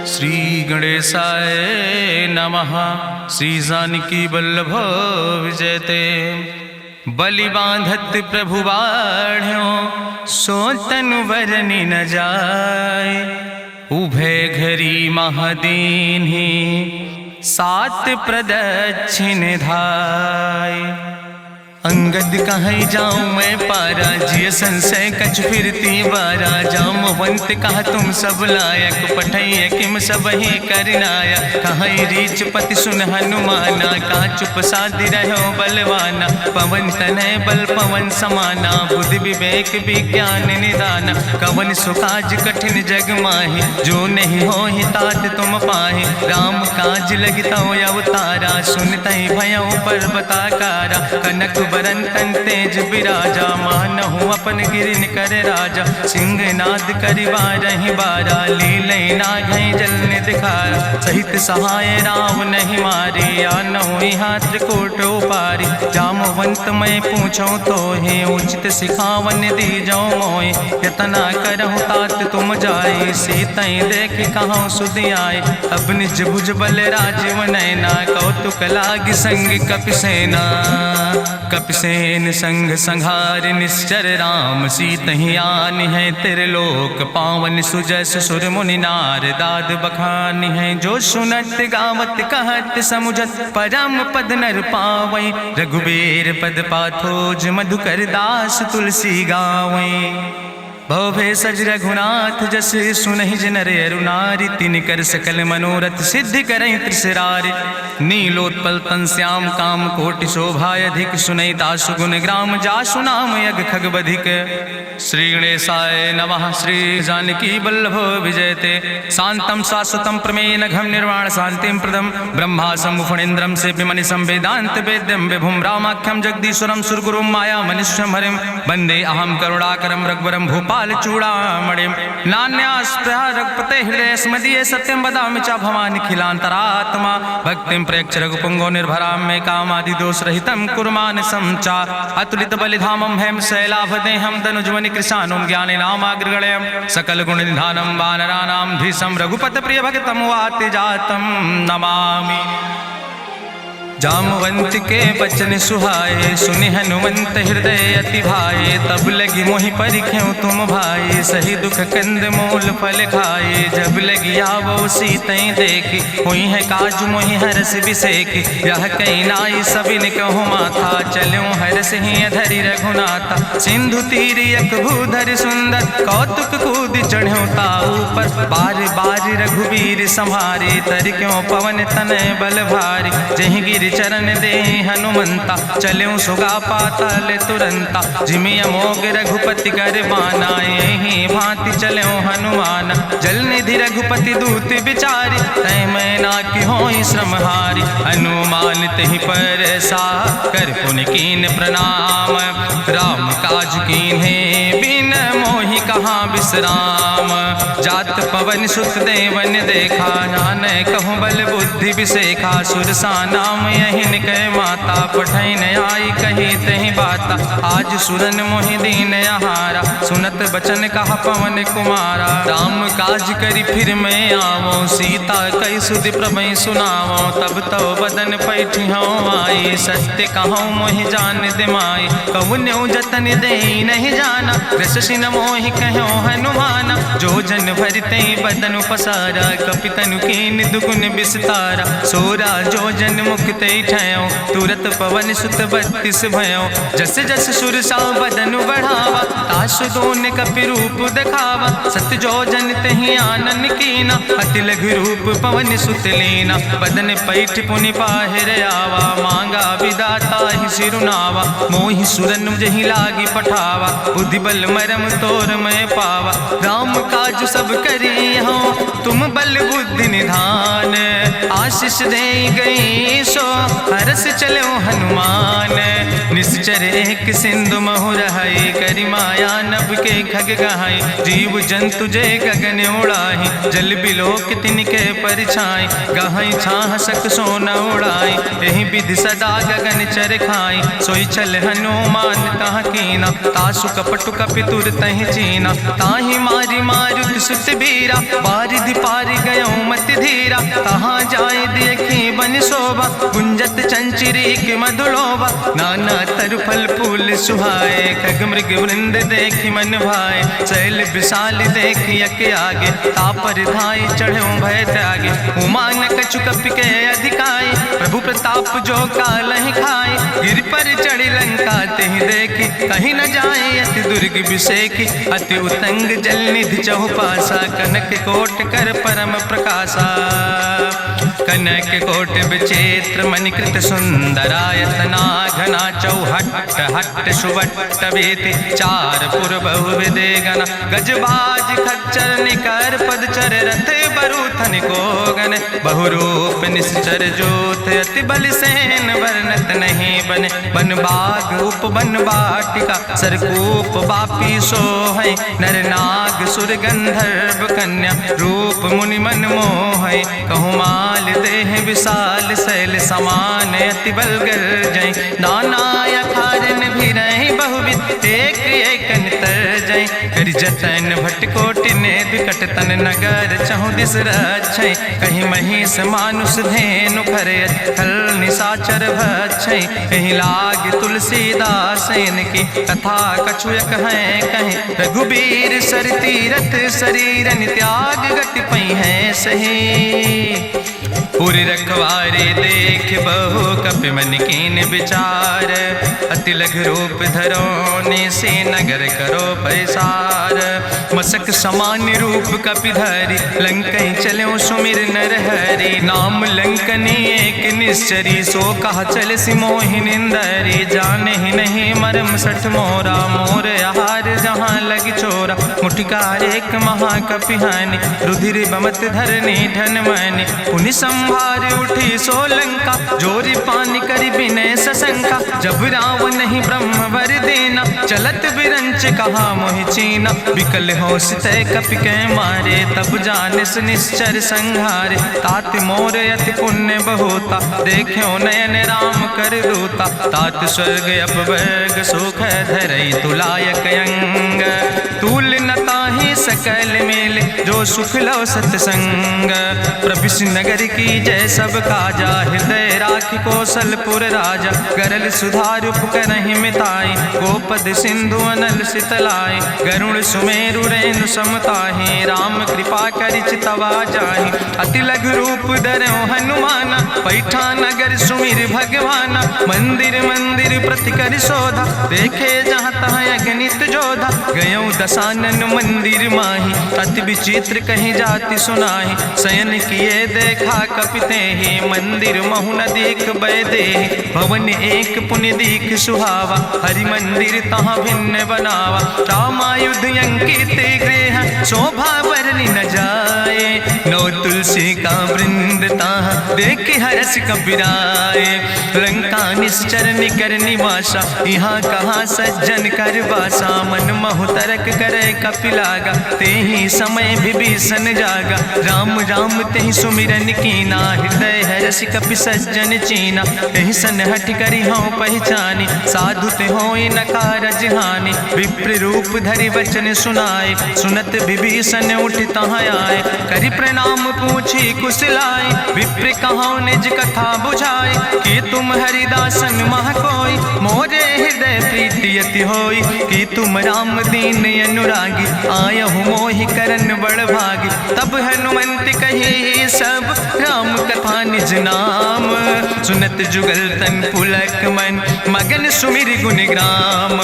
श्री गणेशाय नमः। श्री जानकी वल्लभ विजयते। बलि बांधत प्रभु बाढ़ो सो तनु बरनि न जाय। उभय घरी महादीन्हि सात प्रदक्षिण धाय। अंगद कहीं जाऊं मैं पारा जिय संशय कछ फिरती बारा। जामवंत कहा तुम सब लायक पठैय किम सब ही करनाया। कहीं रीच पति सुन हनुमाना कहा चुप साधि रहो बलवाना। पवन तनय बल पवन समाना बुद्धि विवेक विज्ञान निदाना। कवन सुकाज कठिन जग माहि जो नहीं हो ही तात तुम पाहि। राम काज लगता अवतारा सुनतहि भयो पर्वताकारा। कनक बरन तन तेज बिराजा मानहु अपन गिरिन कर राजा। सिंह नाद करिवा रही बारा लीलै नाघै जल दिखारा। सहित सहाय राम नहीं मारे आनहु हाथ कोट उपारी। जामवंत मैं पूछो तो हे उचित सिखावन दी जाओ मोय। यतना करहु तात तुम जाए सीतई देख कहूँ सुध आए। अब निज भुज बल राजीव नैना कौतुक लाग संग कपिसेना। कपिसेन संग संहार निश्चर राम सीतहि आनि है त्रिलोक पावन। सुजस सुर मुनि नार दाद बखानि है। जो सुनत गावत कहत समुझत परम पद नर पावै। रघुबीर पद पाथोज मधुकर दास तुलसी गावै। भवे सज रघुनाथ जस सुनहि जिनर अरुनारि। तिनकर सकल मनोरथ सिद्धि करहि त्रिसरारि। नीलोत्पल तन श्याम काम कोटि शोभाय अधिक। सुनहि तासु गुण ग्राम जासु नाम यज्ञ खग बधिक। श्री गणेशाय नमः। श्री जानकी वल्लभ विजयते। शांतम शाश्वतम प्रमेय नघम निर्वाण शांतिम प्रदम। ब्रह्मा शंभु फणीन्द्रम से विमनि संवेदांत वेद्यम विभुम रामाख्यम जगदीश्वरम सुरगुरुम माया मनुष्यम हरिम। वंदे अहम करुणाकरम रघुवरम भूपाल चूड़ामणिम। नान्यास्पृहा रघुपते हृदय स्मदीये सत्यम वदामि च भवानि खिलांतरात्मा। भक्तिम प्रयच्छ रघुपुंगो निर्भराम मे कामादि दोष रहितम कुर्मान् समचा। अतुलित बलिधामम हेम शैलाभदेहम दनुजवनि कृशानुम ज्ञानि नामाग्रगण्यम। सकल गुण निधानम वानराणाम धीशम रघुपत प्रिय भक्तम वाति जातम नमामि। जामवंत के बचन सुहाए सुनि हनुमंत हृदय अति भाए। तब लगी मोहि परिख्यों तुम भाई सही दुख कंद मूल फल खाए। जब लगी आवो सीतई देखी हुई है काज मोहि हरस बिसेखी। यह कई नाई सबिन कहु माथा चलूं हरस ही धरि रघुनाथा। सिंधु तीर यक भूधर सुंदर कौतुक कूद चढ़्यो ताऊ पर। बार बार रघुबीर संहारे तर क्यों पवन तनय बल भारी। जहि गिर चरण दे हनुमंता चल्यों सुगा पाताल तुरंता। जिमि अमोघ रघुपति कर बाना यही भांति चल्यों हनुमान। जल निधि रघुपति दूत बिचारी तय मैं ना कि होई श्रमहारी। हनुमान तहि पर सा कर पुनि कीन प्रणाम। राम काज कीन्हे बिन मोहि कहाँ विश्राम। जात पवन सुत देवन देखा नानय कहूँ बल बुद्धि विसेखा। सुरसा नाम यहिन कह माता पठैन आई कही तहि बाता। आज सुरन मोहि दीन आहारा सुनत बचन कहा पवन कुमारा। राम काज करी फिर मैं आवो सीता कई सुधि प्रभै सुनावो। तब तो बदन पैठियों आई सत्य कहूँ मोहि जान दिमाई। कहुन्यो जतन दे नहीं जाना रससिन मोहि कहो हनुमाना। जो जन भरते बदन पसारा कपितनु कीन दुगुन विस्तारा। सोरा जो जन मुक्ते ठयो तुरत पवन सुत 32 भयो। जस जस सुरसा बदन बढ़ावा तासु दोन कपि रूप दिखावा। सत जो जन तहि आनन कीना अति लघु रूप पवन सुत लीना। बदन पैठ पुनि पाहिर आवा मांगा विदाता ही सिरुनावा। मोहि सुरन जहि लागी पठावा बुद्धि बल मरम तोर मैं पावा। राम काज सब करी हो तुम बल बुद्धि निधान। आशीष दे गई सो हरस चलो हनुमान। निश्चर एक सिंधु महु रहाई करी माया नभ के खग गहाई। जीव जंतु जे गगन उड़ाही जल बिलोक तिनके परिछाई। गहाई छाह सक सोन उड़ाई यही विधि सदा गगन चर खाई। सोई चल हनुमान तहाँ कीना तासु कपटु कपि तुर तहि चीना। ताहि मारी मारुत सुत बीरा बारिधि पारि गयो मति रघुबीरा, तहाँ जाए देखी बन शोभा, गुंजत चंचरी के मधुलोभा, नाना तरु फल फूल सुहाए, खग मृग वृंद देखी मन भाए, शैल विशाल देखी यके आगे, तापर धाय चढ़ो भय त्यागे, उमान कछु कपि के अधिकाई, प्रभु प्रताप जो कालहि खाए, गिर पर चढ़ी लंका तेहि देखी, कहीं न जाए अति दुर्ग विषेखी, अति उतंग जल निधि चहुपासा, कनक कोट कर परम प्रकाशा, कनक कोट विचित्र मणिकृत सुंदरायतना, घना चौहट्ट हट्ट सुवट्ट वेति, चार पुर बहु विदे गण, गजबाज खच्चर निकर पदचर, रथ बरूथन को गण, बहुरूप निश्चर जोत, अति बल सेन वर्णत नहीं बने, बन बाग उप बन बाटिका, सरकूप बापी सोहै, नर नाग सुर गंधर्व कन्या, रूप मुनि मन मोहै, कहूँ माल देह विशाल शैल समान, अति बल गर्जै, नाना अखारन भी रही बहुविध, एक एक तर जय, कर जतन भटकोटि ने विकट तन नगर, चहु दिस रक्षै, कहीं महिष मानुष धेनु खरे, खल निशाचर भक्षै, कहीं लाग तुलसीदास इनकी, कथा कछुयक है कहीं, रघुबीर सर तीरथ शरीरन त्याग गति पई है सही, पूरी रखवारे देख बहु कपि मन कीन विचार, अति लघु रूप धरोने से नगर करो पैसार, मसक समान रूप कपि धरि, लंकई चलो सुमिर नर हरि, नाम लंकनी एक निश्चरी, सो कहा चल सिमोहि निंदरी, जाने ही नहीं मरम सठ मोरा, मोर आहार जहाँ लग चोरा, मुठिकार एक महाकपिहानि, रुधिर बमत धरनी धन मनि, पुनि संभार उठी सोलंका, जोरी पानी करी विनय सशंका, जब रावण नहीं ब्रह्म वर देना, चलत बिरंच कहा मोहि चीना, विकल होश तय कपि के मारे, तब जानिस निश्चर संहारे, तात मोर अति पुण्य बहुता, देख्यो नयन राम कर दूता, तात स्वर्ग अपवर्ग सुख धरई तुलायक अंग, तूल न ताहि सकल मेल, जो सुख लो सत्संग, प्रभिस नगर की जय सब काजा, हृदय राखि कौशलपुर राजा, गरल सुधार उपकरहि मिताई, गोपद सिंधु अनल सितलाई, गरुड़ सुमेरु रेणु समताहि, राम कृपा करि चितवा जाहि, अति लघु रूप धरौ हनुमाना, पैठा नगर सुमिर भगवाना, मंदिर मंदिर प्रति कर शोधा, देखे जहाँ तहाँ अगणित जोधा, गयौ दशानन मंदिर माही, अति विचित्र कहीं जाति सुनाही, शयन किए देखा कपिते ही, मंदिर महु न देख बैदे, भवन एक पुण्य दीख सुहावा, हरि मंदिर तहाँ भिन्न बनावा, रामायुध अंकित गृह, शोभा बरली न जाए, नौ तुलसी का वृंद तहाँ देख हरस कपिराए, लंका निश्चर निकर निवासा, यहाँ कहाँ सज्जन कर बासा, मन महु तरक करे कपिलागा, ते ही समय विभीषण जागा, राम राम तेहि सुमिरन कीना, हृदय हरस कपि सज्जन चीना, तेहि सन हठ करी हूँ पहचानी, साधु ते होई न कारज हानि, विप्र रूप धरि वचन सुनाए, सुनत विभीषण उठ तहाँ आए, करि प्रणाम पूछी कुशलाए, विप्र कहाँ निज कथा बुझाए, कि तुम हरिदासन मह कोई, मोरे हृदय प्रीति अति होई, कि तुम राम दीन अनुरागी, आयहु मोहि करन बड़ भागी, तब हनुमंत कही सब राम कथा निज नाम, सुनत जुगल तन पुलक मन, मगन सुमिर गुण ग्राम,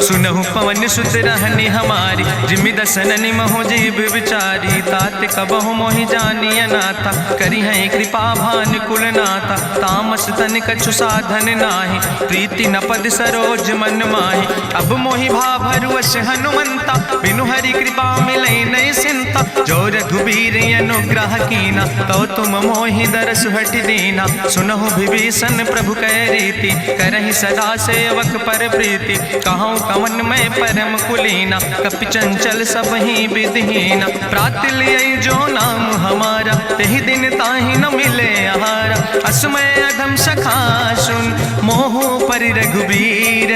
सुनहु पवन सुत रहनी हमारी, जिमि दसननि महो जीव विचारी, तात कबहु मोहि जानी अनाथा, करी है कृपा भान कुल नाथा, तामस तन कछु साधन नाही, प्रीति न पद सरोज मन माही, अब मोहि भाभरुवश हनुमंता, बिनु हरि कृपा मिलै नहीं सिंता, जो रघुबीर अनुग्रह कीना, तो तुम मोहि दरस हट दीना, सुनहु विभीषण प्रभु कै रीति, करहि सदा सेवक पर प्रीति, कहूँ कवन मैं परम कुलीना, कपि चंचल सब ही विधिहीना, प्रात लियै जो नाम हमारा, तेहि दिन ताहि न मिले आहारा, असमय अधम सखा सुन, मोहु पर रघुबीर,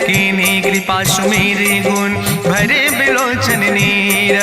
कीन्ही कृपा सुमेरि गुण, भरे बिलोचन नीर,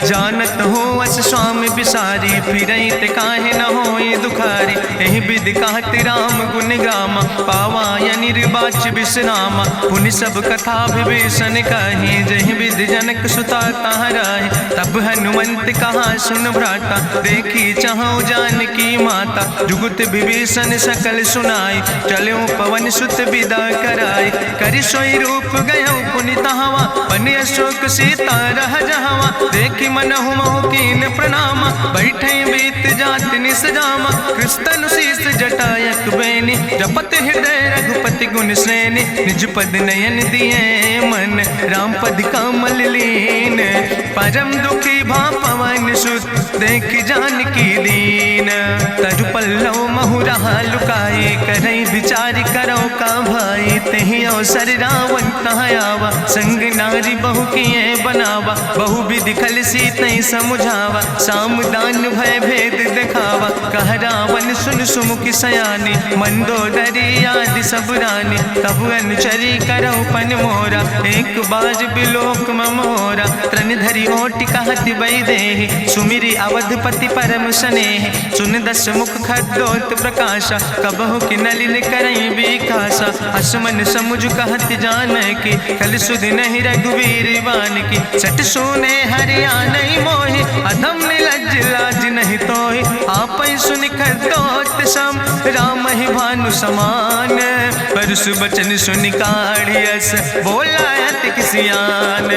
जानत हो अस स्वामी बिसारी, फिरई ते काहे न होई दुखारी। एहि विधि कहत राम गुण गामा, पावा निर्बाच बिसरामा। पुनि सब कथा विभीषण कही, जहि विधि जनक सुता कहाँ रहे। तब हनुमंत कहा सुन भ्राता, देखी चाहूँ जानकी माता। जुगुत विभीषण सकल सुनाई, चलो पवन सुत विदा कराई। करि सोई रूप गयो पुनि तहवा, बन अशोक सीता रह जहवा। देखी मनहु महु कीन प्रणामा, बैठे बीत जात निस जामा। कृष्ण शीस जटायक बेनी, जपत हृदय रघुपति गुण श्रेणी। निज पद नयन दिए मन, राम पद कमल लीन। परम दुखी भा पवन सुत, देख जानकी दीन। तरु पल्लव महु रहा लुकाई, करई विचार करो का भाई। तेहि अवसर रावण तहाँ आवा, संग नारी बहु किए बनावा। बहु विधि खल सीतै समुझावा, साम दान भय भेद दिखावा। कह रावण सुन सुमुखी सयानी, मंदोदरी आदि सब रानी। तब अनुचरी करो पन मोरा, एक बार बिलोक ममोरा। त्रन धरि ओटि कहत वैदेही, सुमिरी अवधपति परम स्नेह। सुन दस मुख खद्योत प्रकाशा, कबहु कि नलिन करई विकासा। असमन समुझ कहत जानकी, कल सुध नहीं रघुवीर बान की। सट सुने हरियाणई मोहि, अधम निलज्ज लाज नहीं तोहि। आपै सुनि खद्योत सम, राम ही भानु समान। परसु बचन सुनि काढ़ियस, बोला अति किसियान।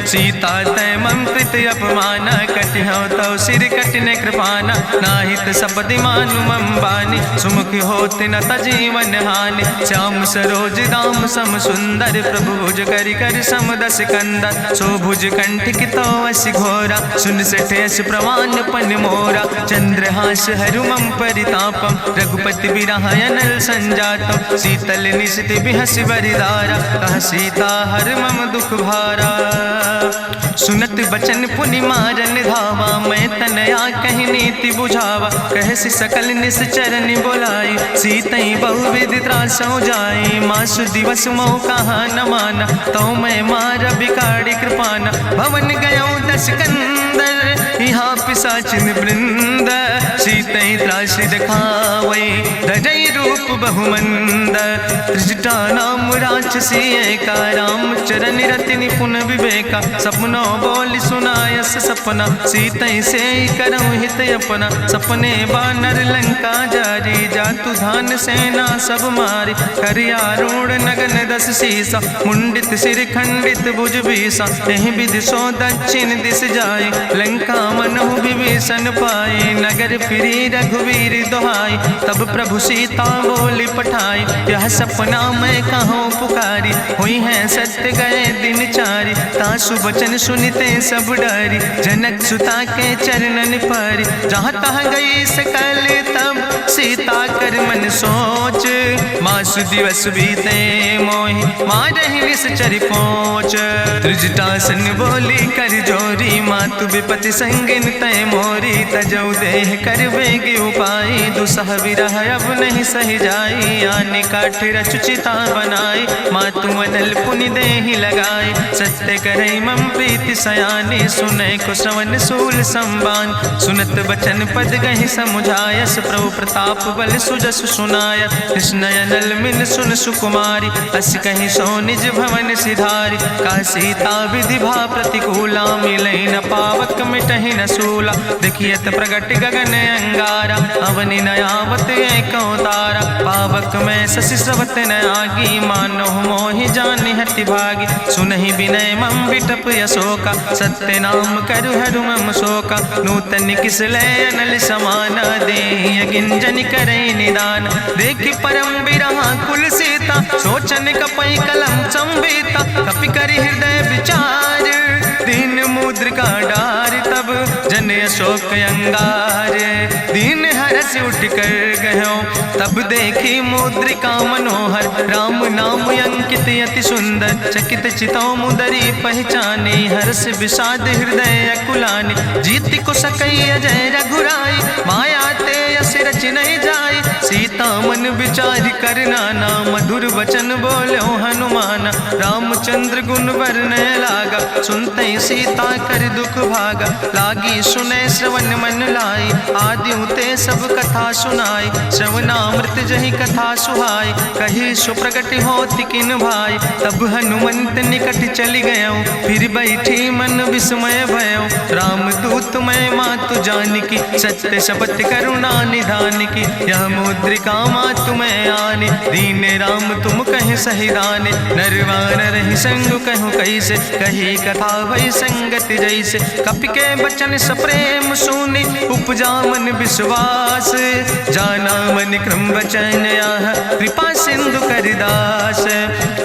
सीता तै मम कृत अपमाना, कटिहौ तौ सिर कटिन कृपाना। नाहित सपदि मानु मम बानी, सुमुख होत न तजीवन हानि। श्याम सरोज दाम सम सुंदर, प्रभु भुज करि कर सम दस कंदर। सो भुज कंठ कितो अस घोरा, सुन सठेस प्रमाण पन मोरा। चंद्रहास हरु मम परितापम, रघुपति बिरहायनल संजातम। शीतल निशित बिहस बरिदारा, कह सीता हर मम दुख भारा। सुनत बचन पुनि मारन धावा, मैं तनया कहि नीति बुझावा। कहसि सकल निश्चरन बोलाई, सीतई बहुविधि त्रासौ जाई। मासु दिवस मोह कहा न माना, तो मैं मार बिकाड़ी कृपाना। भवन गयो दस कंदर, यहाँ पिशाचिन वृंद। सीतई त्रास दिखावई, धजई रूप बहुमंद। त्रिजटा नाम राक्षसी एका, राम चरण रति निपुण विवेका। सपनो बोल सुनायस सपना, सीतई से करऊँ हित अपना। सपने बानर लंका जारी, जातु धान सेना सब मारी। करियारूढ़ नगन दस सीसा, मुंडित सिर खंडित भुज बीसा। एहि विधि सो दक्षिण दिस जाय, लंका मनहु विभीषण पाए। नगर फिरी रघुवीर दोहाई, तब प्रभु सीता बोली पठाई। यह सपना मैं कहूँ पुकारी, हुई है सत्य गए दिन चारी। तासु बचन सुनते सब डरी, जनक सुता के चरणन पर। जहाँ तहाँ गई सकल तब, सीता कर मन सोच। मासु दिवस बीते मोहि, मारहि निश्चर पहुँच। त्रिजटासन बोली कर जोरी, मातु विपति संगिन तय मोरी। तजौ देह कर बेगी उपाय, दुसह विरह अब नहीं सही जाई। आने काठ रचुचिता बनाई, मातु मनल पुनि देहि लगाई। सत्य करई मम प्रीति सयानी, सुनै को श्रवण सूल संबान। सुनत बचन पद गहि समुझायस, प्रभु प्रताप बल सुजस सुनाय। कृष्णयनल मिन सुन सुकुमारी, अस कहि सो निज भवन सिधारी। का सीता विधि भा प्रतिकूला, मिलई न पावक मिटहि न सूला। देखियत प्रगट गगन अंगारा, अवनि नयावत एक तारा। पावक में शशि स्रवत न आगी, मानो मोहि जानि हटि भागी। सुनहि विनय मम विटप यशोका, सत्य नाम करु हरु मम शोका। नूतन किस लय अनल समाना, देहि गिंजन करई निदान। देखि परम बिरहा कुल सीता, सोचन कपई कलम संवेता। कपि करि हृदय विचार, दीन मुद्रिका डार। तब जन अशोक अंगार, दीन हरस उठ कर गयो। तब देखी मुद्रिका मनोहर, राम नाम अंकित अति सुंदर। चकित चितौ मुदरी पहचानी, हर्ष विषाद हृदय अकुलानी। जीत को सकई अजय रघुराई, माया ते यस रच नहीं जाई। सीता मन विचार कर नाना, मधुर वचन बोलो हनुमाना। रामचंद्र गुण वर्णय लागा, सुनते सीता कर दुख भागा। लागी सुने श्रवण मन लाई, आदि ते सब कथा सुनाई। श्रवणामृत जहि कथा सुहाई, कही सुप्रगट होति किन भाई। तब हनुमंत निकट चली गयो, फिर बैठी मन विस्मय भयो। राम दूत मैं मातु जानकी, सत्य शपथ करुणा निधान की। यह मुद्रिका मातु मैं आने, दीन राम तुम कहे सही दाने। नरवान रही संग कहूँ कैसे, कही कथा भई संगति जैसे। कपि के बचन सप्रेम सुनी, उपजा मन विश्वास। जाना मन क्रम वचन आह, कृपा सिंधु करिदास।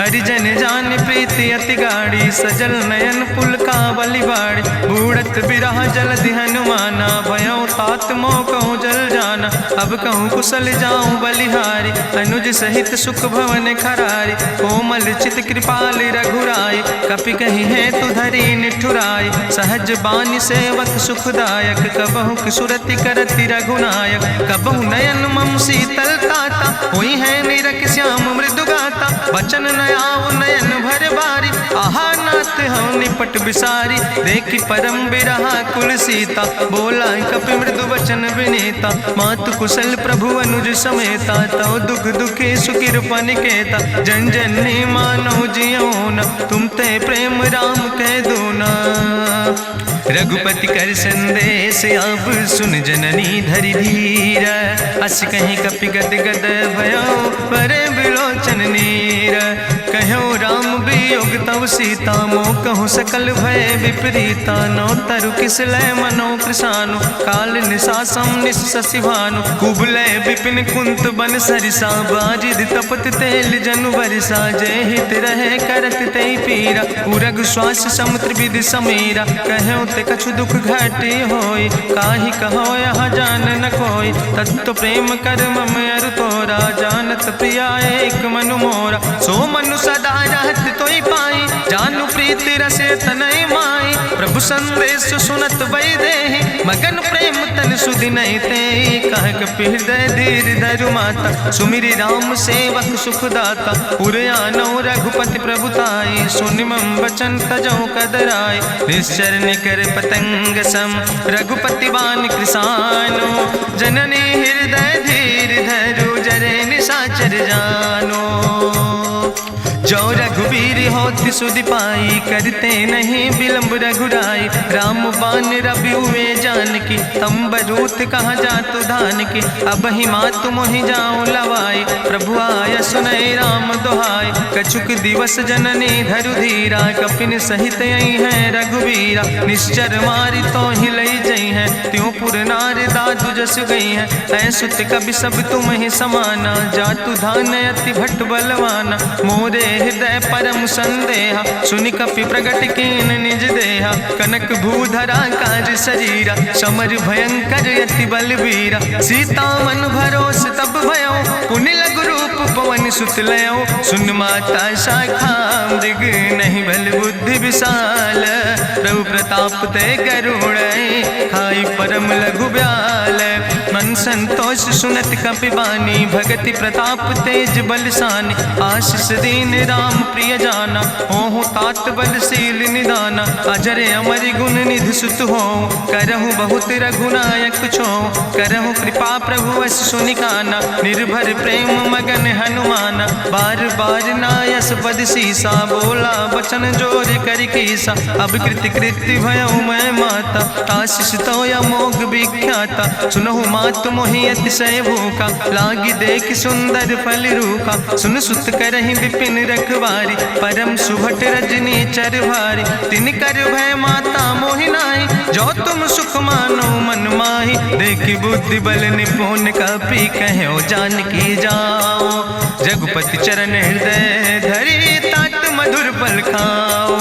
हरिजन जान प्रीति अति गाढ़ी, सजल नयन पुलकावली बाड़ी। बूढ़त बिरह जलधि हनुमाना, भयो तात मोह कहूँ जल जाना। अब कहूँ कुशल जाऊँ बलिहारी, अनुज सहित सुख भवन खरारी। कोमल चित कृपाल रघुराई, कपि कही है तु धरी निठुराई। सहज बानी सेवक सुखदायक, कबहु किशुरति करति रघुनायक। कबहु नयन मम शीतल ताता, हुई है निरख श्याम मृदु गाता। बचन न आव नयन भर बारी, आहा नाथ हम निपट बिसारी। देखी परम बिरहा कुल सीता, बोला कपि मृदु वचन विनीता। मातु कुशल प्रभु अनुज समेता, तव दुख दुखी सुकृपा निकेता। जन जननी मानो जियो न, तुम ते प्रेम राम कह दो ना। रघुपति कर संदेश अब सुन जननी धरि धीर। अस कहीं कपि गद गद भयो, परे बिलोचन नीर। कहो राम वियोग तव सीता, मोह कहूँ सकल भय विपरीता। नौ तरु किस लय मनो कृशानु, काल निशासम निशि भानु। कुबलय विपिन कुंत बन सरिसा, बाजिद तपत तेल जनु बरिसा। जय हित रहे करत ते पीरा, उरग श्वास समुद्र विधि समीरा। कहो ते कछु दुख घटी होई, काहि कहो यहाँ जान न कोई। तत्व प्रेम कर मम अरु तोरा, जानत प्रिया एक मनु मोरा। सो मनु सदा रहत तोई पाई, जानु प्रीति रसे तनय माई। प्रभु संदेश सुनत वै देहि, मगन प्रेम तन सुधि नहीं ते। कह कपि हृदय धीर धरु माता, सुमिरि राम सेवक सुखदाता। उर आनो रघुपति प्रभुताई, सुनि मम वचन तजौ कदराई। निश्चर निकर पतंग सम, रघुपति बान कृसानो। जननी हृदय धीर धरु, जरे निशाचर जानो। जो रघुवीर होति सुधि पाई, करते नहीं विलंब रघुराई। राम बान रवि हुए जानकी, तंबरूथ कहाँ जातु धान की। अब ही मातु मोहि जाऊँ लवाई, प्रभु आय सुनय राम दुहाई। कछुक दिवस जननी धरु धीरा, कपिन सहित यही है रघुवीरा। निश्चर मारी तो ही लई जई है, त्यों पुर नार दादु जस गई है। ऐसुत कवि सब तुम ही समाना, जातु धान अति भट्ट बलवाना। मोरे हृदय परम संदेहा, सुनि कपि प्रगट कीन निज देहा। कनक भूधरा काज शरीरा, समर भयंकर अति बलवीरा। सीता मन भरोस तब भयो, पुनि लघु रूप पवन सुत लयो। सुन माता शाखा मृग, नहीं बल बुद्धि विशाल। प्रभु प्रताप ते गरुड़, खाई परम लघु ब्याल। मन संतोष सुनत कपि बानी, भगति प्रताप तेज बलसानी। आशीष दीन राम प्रिय जाना, ओहु तात बलशील निदाना। अजर अमर गुण निधि सुत हो, करहु बहुत रघुनायक छो। करहु कृपा प्रभु अस सुनिकाना, निर्भर प्रेम मगन हनुमाना। बार बार नायस पद सीसा, बोला बचन जोर कर कीसा। अब कृति कृति भयो मैं माता, आशीष तो अमोघ विख्याता। सुनहु मातु मोहि अतिशय भूखा, लागी देख सुंदर फल रूखा। सुन सुत करहि विपिन रखवारी, परम सुभट रजनी चर भारी। तिन कर भय माता मोहि नाहि, जो तुम सुख मानो मन माहि। देखि बुद्धि बल निपुण कपि, कहो जानकी जाओ। रघुपति चरण हृदय धरि, तात मधुर फल खाओ।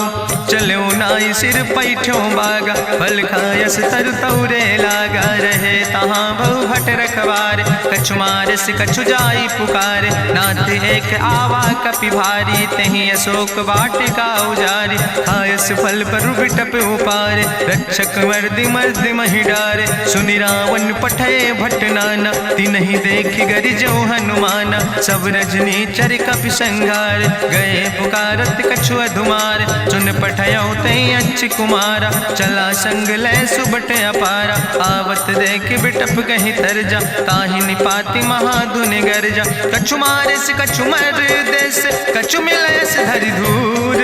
चलो नाई सिर पैठों बागा, फल खायस तरु तौरे लागा। रहे तहाँ बहु भट रखवारे, कछु मारस कछु जाई पुकारे, नाथ एक आवा कपि भारी, तहीं अशोक वाटिका उजारी, खायस फल पर बिटप उपारे, रक्षक मर्दि मर्दि महि डारे, सुनि रावण पठय भट नाना, तिन्हि देखि गरिजौ हनुमाना, सब रजनी चर कपि संघार, गए पुकारत कछु अधुमार, सुन पठयौ तहीं अच्छ कुमारा, चला संग लै सुबट अपारा, आवत देख बिटप कहीं तरजा, ताहि निपाति महाधुनि गर्जा, कछु मारिस कछु मर देस, कछु मिलयस धरि धूर,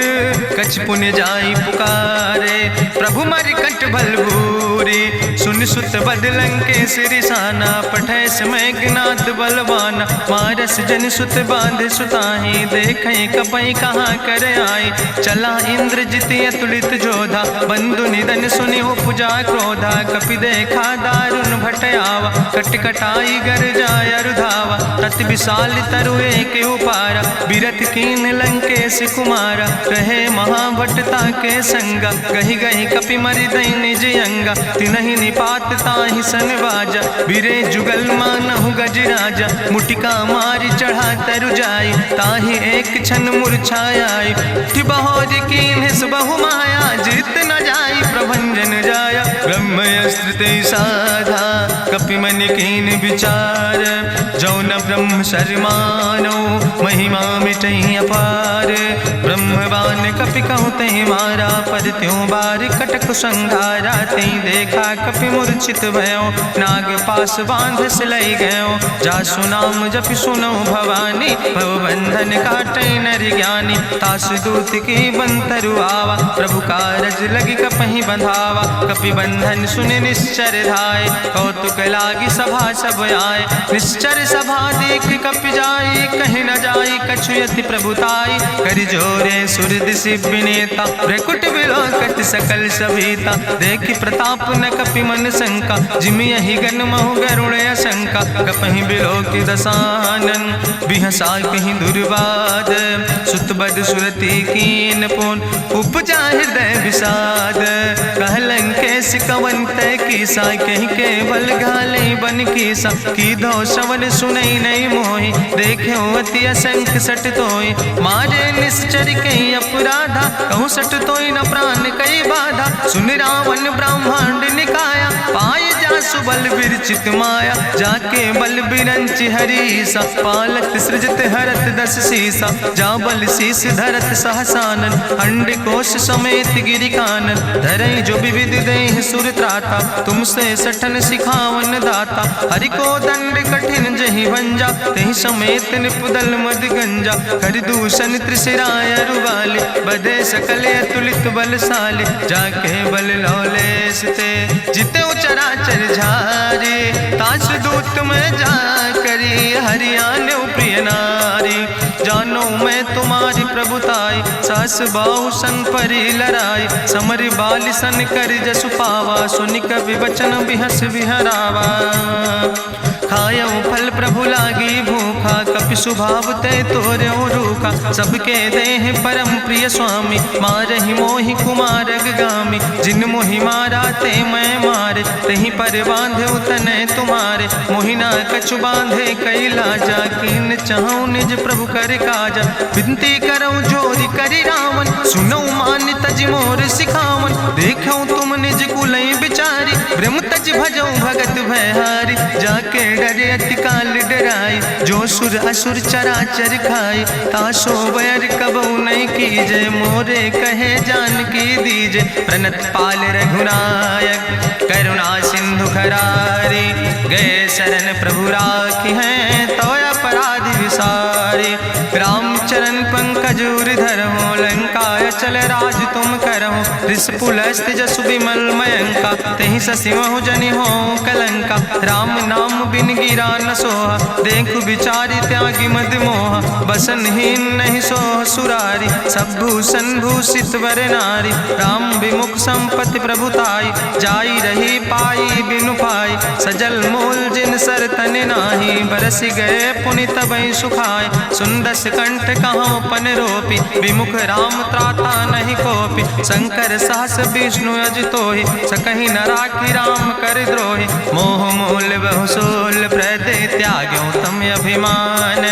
कछ पुण्य जाई पुकारे, प्रभु मरि कंठ बल भूरी, सुन सुत बद लंकेश रिसाना, पठय समय ज्ञात बलवाना, मारस जन सुत बांध सुताहि, देखें कपई कहाँ कर आए, चला इंद्रजित अतुलित जोधा, बंधु निधन सुनि उपजा क्रोधा, कपि देखा दारुण भट आवा, कट कटाई गर जाय रुधावा, तत विशाल तरु एक उपारा, बिरथ कीन लंकेश कुमारा, रहे महाभटता के संगा, गहि गहि कपि मरि दई निज अंगा, तिन्हि निपात ताहि सन बाजा, बिरे जुगल मानहु गजराजा, मुटिका मारि चढ़ा तरु जाई, ताहि एक क्षण मूर्छाई, बहोर कीन्हिस बहु माया, जीत न जाई प्रभंजन जाया, ब्रह्मस्त्र ते साधा, कपि मन कीन विचार, जौ न ब्रह्म शर्मानो, महिमा मिटई अपार, ब्रह्मवान कपि कहु तहि मारा, पर त्यों बार कटक संघारा, तई देखा कपि मूर्छित भयो, नाग पास बांध सिलई गयो, जासु नाम जपि सुनो भवानी, भव बंधन काटई नर ज्ञानी, तासु दूत की बंतरु आवा, प्रभु कारज लगी कपहि बंधावा, कपि बंधन सुनि निश्चर धाय, कौतुक लागी सभा सब आए, निश्चर सभा देख कपि जाई, कहीं न जाई कछु यति प्रभुताई, कर जोरे सुर दिसि विनेता, भ्रकुट विलोकत सकल सभीता, देखि प्रताप न कपि मन शंका, जिमि यहि गन महु गरुण शंका, कपहि बिलोकि दसानन, बिहसा कहीं दुर्वाद, सुत बद सुरति कीन पुन, उपजा हृदय विषाद, कहलन केस कवन तय कीसा, कहीं केवल घाले बन कीसा, की दो श्रवण सुनई नहीं मोहि, देखे अति असंख सट तोय, मारे निश्चर कहीं अपराधा, कहूँ सट तोय न प्राण कई बाधा, सुन रावण ब्रह्मांड निकाया, पाय जासु बल विरचित माया, जाके बल बिरंचि हरीसा, पालत सृजत हरत दस सीसा, जा बल शीस धरत सहसानन, अंड कोश समेत गिरि कानन, धरई जो विविध देह सुर त्राता, तुमसे सठन सिखावन दाता, हरि को दंड कठिन जहि भंजा, तहि समेत निपुदल मद गंजा, कर दूषण त्रिशिराय रुवाले, बधे सकल अतुलित बलशाले, जाके बल लौलेस ते, जिते चराचर झारे, तास दूत में जा करी, हरियाणा प्रिय नारी, जानो मैं तुम्हारी प्रभुताई, सास बाहु सन परी लड़ाई, समर बाल सन कर जसु पावा, सुनि कवि वचन बिहस विहरावा, खायो फल प्रभु लागी भूखा, कपि स्वभाव ते तोर्यो रूखा, सबके देह परम प्रिय स्वामी, मारहि मोहि कुमार गामी, जिन मोहि मारा ते मैं मारे, तहीं पर बांधे तने तुम्हारे, मोहिना कछु बांधे कई लाजा, कीन चाहूं निज प्रभु कर काजा, विनती करऊं जोरी करी रावण, सुनऊ मान तज मोर सिखावन, देखऊं तुम निज कुलई बिचारी, ब्रह्म तज भजऊं भगत भयहारी, जाके डरे अति काल डराई, जो सुर असुर चराचर खाई, तासो बैर कबऊ नहीं कीजे, मोरे कहे जान की दीजे, प्रणत पाल रघुनायक करुणा सिंधु खरारी, गए शरण प्रभु राखी हैं तो अपराध विसारी, रामचरण पंकज उर धरहु, लंकाय चल राज तुम करहु, रिसपुलस्त जसु विमल मयंका, तेहि ससिमहु जनि हो कलंका, राम नाम बिन गिरा न सोहा, देखु बिचारी त्यागी मद मोहा, बसनहीन नहीं सोह सुरारी, सब भूषण भूषित वर नारी, राम विमुख संपत्ति प्रभुताई, जाई रही पाई बिनु पाई, सजल मूल जिन सर तन नाही, बरस गए पुनि तबहि सुखाए। सुंदस कंठ कहाँ पन रोपी, विमुख राम त्राता नहीं कोपी। शंकर सहस विष्णु अजितोहि, सकहि न राखी राम कर द्रोहि। मोह मूल बहुसूल प्रदे त्याग्यो तम अभिमान।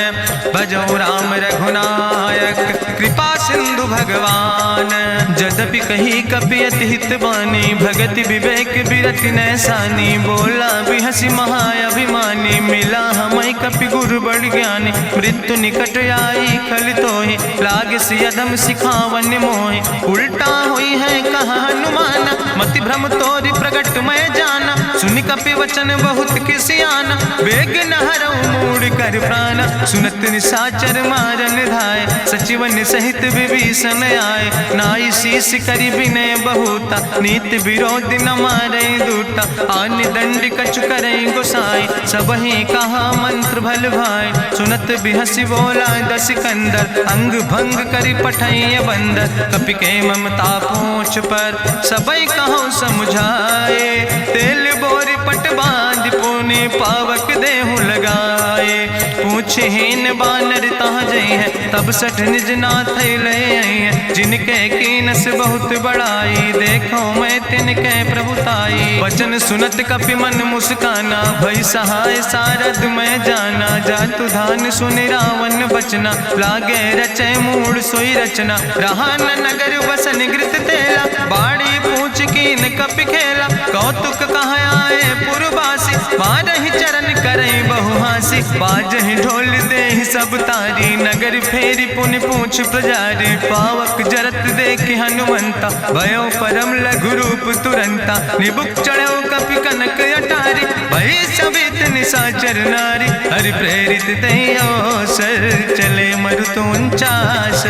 भजो राम रघुनायक कृपा सिंधु भगवान। यद्यपि कही कपि अति हित बानी, भगति विवेक बिरति नैसानी। बोला बिहसी महाअभिमानी, मिला हमै कपि गुरु बड़ ज्ञानी। मृत्यु निकट आई खल तोहि, लागे सियदम सिखावन मोहि। उल्टा हुई है कहा हनुमाना, मति भ्रम तोरि प्रगट मैं जाना। सुनि कपि वचन बहुत किसियाना, बेग न हरऊ मूढ़ कर प्राण। सुनत निशाचर मारन धाय, सचिवन सहित विभीषण आए। नाई शीस करि विनय बहुता, नीति विरोध न मारे दूता। आन दंड कछु करे गोसाई, सबहि कहा मंत्र भल भाई। सुनत बिहसी बोला दस कंदर, अंग भंग करि पठैय बंदर। कपि के ममता पूछ पर, सबई कहो समुझाए। तेल बोरी पट बांध पुनि पावक देहु लगाए। पूछहीन बानर तहाँ जई है, तब सठ निज नाथ ले आई है। जिनके कीनस बहुत बड़ाई, देखो मैं तिनके प्रभुताई। वचन सुनत कपि मन मुस्काना, भई सहाय सारद मैं जाना। जातु धान सुनि रावण बचना, लागे रचे मूढ़ सोई रचना। रहा न नगर बसन घृत तेला, बाड़ी पूछ कीन कपि खेला। कौतुक कहाँ आए पुरवासी, मारहि चरण करई बहु हासी। बाजहि ढोल देहि सब तारी, नगर फेरी पुनि पूछ प्रजारी। पावक जरत देखि हनुमंता, भयो परम लघु रूप तुरंता। निबुक चढ़ो कपि कनक अटारी, भई सबित निशाचर नारी। हरि प्रेरित देहि अवसर, चले मरुत 49।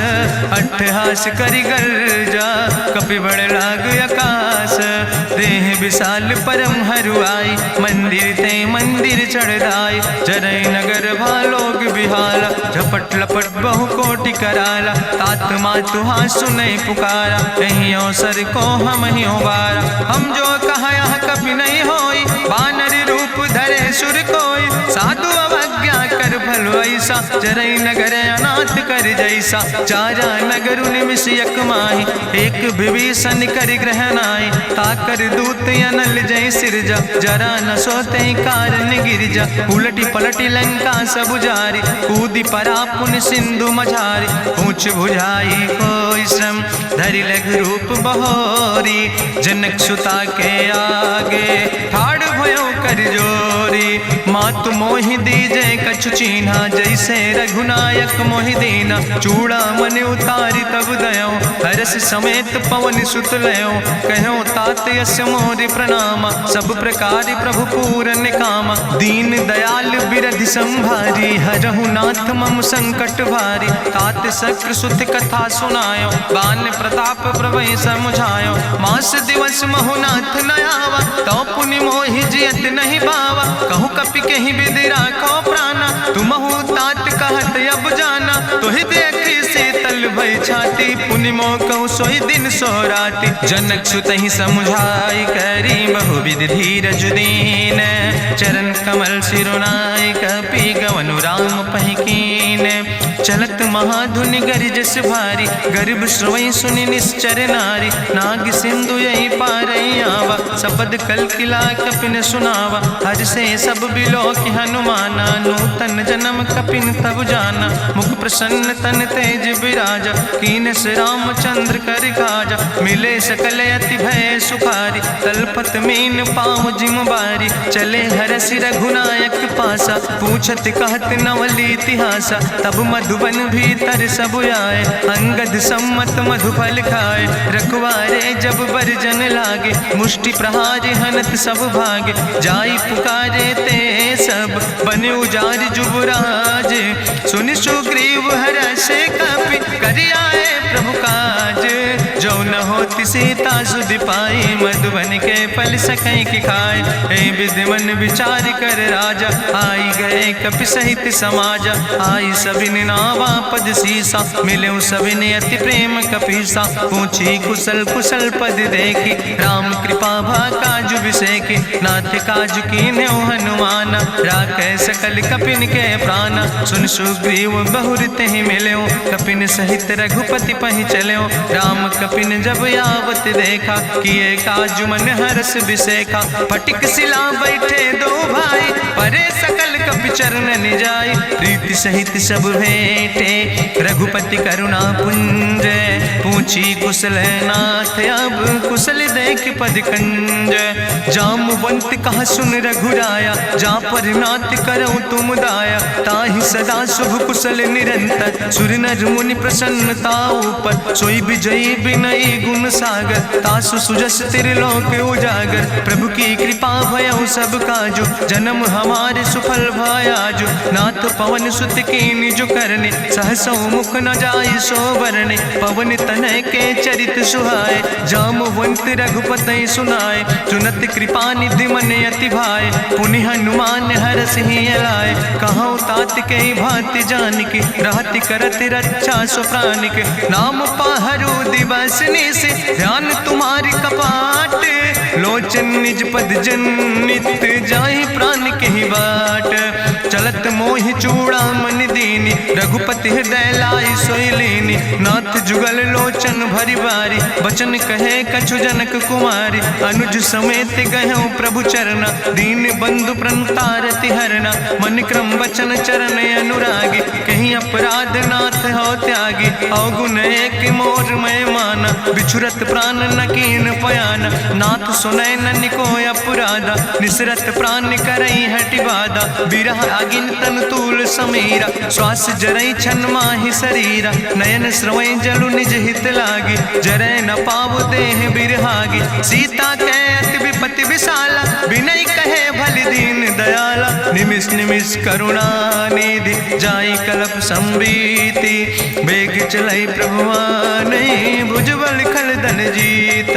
अट्ठहास करि गर्जा, कपि बड़ लाग आकाश। देह विशाल परम हरुआई, मंदिर ते मंदिर चढ़ाई। जरई नगर भालोग बिहाला, झपट लपट बहु कोटि कराला। तात मातु हाँ सुनै पुकारा, यही अवसर को हम ही उबारा। हम जो कहा यहाँ कभी नहीं होई, बानर रूप धरे सुर कोई। साधु अवज्ञा कर भल ऐसा, जरई नगर अनाथ कर जैसा। चारा नगर निमिष यक माही, एक विभीषण कर ग्रह नाई। ताकर दूत अनल जय सिरजा, जरा न सोते कारण गिरजा। उलटी पलटी लंका सब जारी, कूदी परा पुन सिंधु मझारी। पूछ बुझाई कोई श्रम, धरि लघु रूप बहोरी। जनक सुता के आगे, ठाड़ भयो कर जोरी। मातु मोहि दीजे कछु चीन्हा, जैसे रघुनायक मोहि दीना। चूड़ा मन उतारी तब दयो, हरस समेत पवन सुत लयो। कहो तात यस मोरि प्रणामा, सब प्रकार प्रभु पूरन कामा। दीन दयाल बिरधि संभारी, हरहु नाथ मम संकट भारी। तात शक्र सुत कथा सुनायो, बान प्रताप प्रभु समुझायो। मास दिवस महु नाथ न आवा, तो पुनि मोहि जियत नहीं बावा। कहु कपि कहीं विधि राखो प्राणा, तुमहु तात कहत अब जाना। तुहि देखी शीतल भई छाती, पुनि मोह कहु सोई दिन सो राति। जनक सुतहि समुझाई, करी बहुविधि धीरज दीन। चरण कमल सिरुनाई, कपि गवनु राम पहि कीन। चलत महाधुनि गरिजस भारी, गर्भ श्रवई सुनि निश्चर नारी। नाग सिंधु यही पारई आवा, सबद कल किला कपिन सुनावा। हर से सब बिलो कि हनुमाना, नूतन जन्म कपिन तब जाना। मुख प्रसन्न तन तेज विराजा, कीनस रामचंद्र कर काजा। मिले सकल अति भय सुखारी, तलपत मीन पाँव जिम बारी। चले हरसि रघुनायक पासा, पूछत कहत नवल इतिहासा। तब मधुबन भीतर सब आए, अंगद सम्मत मधुफल खाए। रखवारे जब बरजन लागे, मुष्टि प्रहारे हनत सब भागे। जाई पुकारे ते सब, बने उजार जुबराज। सुनि सुग्रीव हर्षे कपि, करि आए प्रभु काज। जो न होति सीता सुध पाई, मधुबन के फल सकई की खाए। ए विधि मन विचार कर राजा, आई गए कपि सहित समाजा। आई सबिन नावा पद सीसा, मिले सबिन अति प्रेम कपीसा। पूछी कुशल कुशल पद देखी, राम कृपा भा काजु विसेखी। नाथ काजु कीन्हे हनुमान, राखे सकल कपिन के प्राण। सुन सुग्रीव बहुर तेहि मिल्यो, कपिन सहित रघुपति पहि चल्यो। राम कपिन जब आवत देखा, किए काजु मन हरस विसेखा। फटिक सिला बैठे दो भाई, परे सकल कपि चरण जाय। प्रीति सहित सब भेंटे, रघुपति करुणा पुंज। पूछी कुशल नाथ, अब कुशल देख पद कंज। जामवंत कहा सुन रघुराया, जा पर नाथ करऊं तुम दाया। ताहि सदा शुभ कुशल निरंतर, सुर नर मुनि प्रसन्नता ऊपर। सोई विजयी विनयी गुण सागर, तासु सुजस त्रिलोक उजागर। प्रभु की कृपा भयउ सब काजु, जन्म हमारे सुफल भयाजु। नाथ पवन सुत कीन्हि जो करने, सहसौ मुख न जाय सो बरने। पवन तनय के चरित सुहाए, जामवंत रघुपति सुनाए। चुनत कृपा निधि मन अति भाए, पुनि हनुमान हरषि लाए। कहौं तात के भांति जानकी, रहति करत रक्षा सो प्राणिक। नाम पाहरु दिवस निश, ध्यान तुम्हारी कपाट। लोचन निज पद जनित, जाहि प्राण के ही बाट। चलत मोहि चूड़ामणि दीनी, रघुपति हृदय लाई सोई लीनी। नाथ जुगल लोचन भरि बारी, बचन कहे कछु जनक कुमारी। अनुज समेत गहऊँ प्रभु चरना, दीन बंधु प्रणतारति हरना। मन क्रम वचन चरण अनुरागी, कहीं अपराध नाथ हो त्यागी। अवगुण एक मोर मैं माना, बिछुरत प्राण न कीन पयाना। नाथ सुनय ननि को अपराधा, निसरत प्राण करई हटि बाधा। बिरह अगिन तन तूल समीरा, श्वास जरई छन माहि शरीरा। नयन श्रवई जलु निज हित लागी, जरय न पाव देह बिरहागी। सीता के अति विपति विशाला, विनय कहे भलि दीन दयाला। निमिष निमिष करुणा निधि, जाई कलप संबीति। बेग चलई प्रभुआनहि, भुजबल खल धन जीत।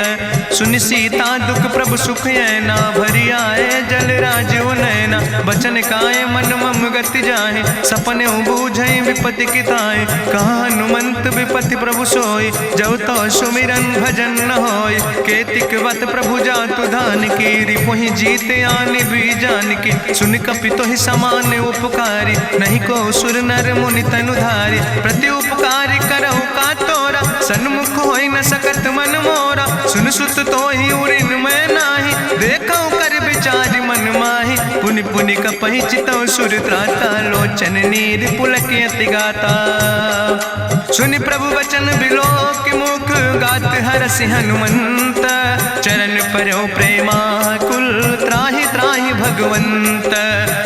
सुनि सीता दुख प्रभु सुख ऐना, भरि आए जल राजो नैना। बचन काए मन मम गति जाहे, सपने बूझई विपति किताए। कहा हनुमंत विपति प्रभु सोई, जब तो सुमिरन भजन न होय। केतिक वत प्रभु जातु धान की, रिपुहि जीत आने भी जान की। सुन कपि तोहि समान उपकारी, नहीं को सुर नर मुनि तनु धारी। प्रति उपकारी करहु का तोरा, सन्मुख होई न सकत मन मोरा। सुन सुत तोहि उरिन मैं नाही, देखौ कर विचार मन माही। पुनि पुनि कपहि चितौ सुर त्राता, लोचन नीर पुलक अति गाता। सुनि प्रभु वचन बिलोक मुख, गात हरषि हनुमंत। चरण परौ प्रेमाकुल, त्राहि त्राहि भगवंत।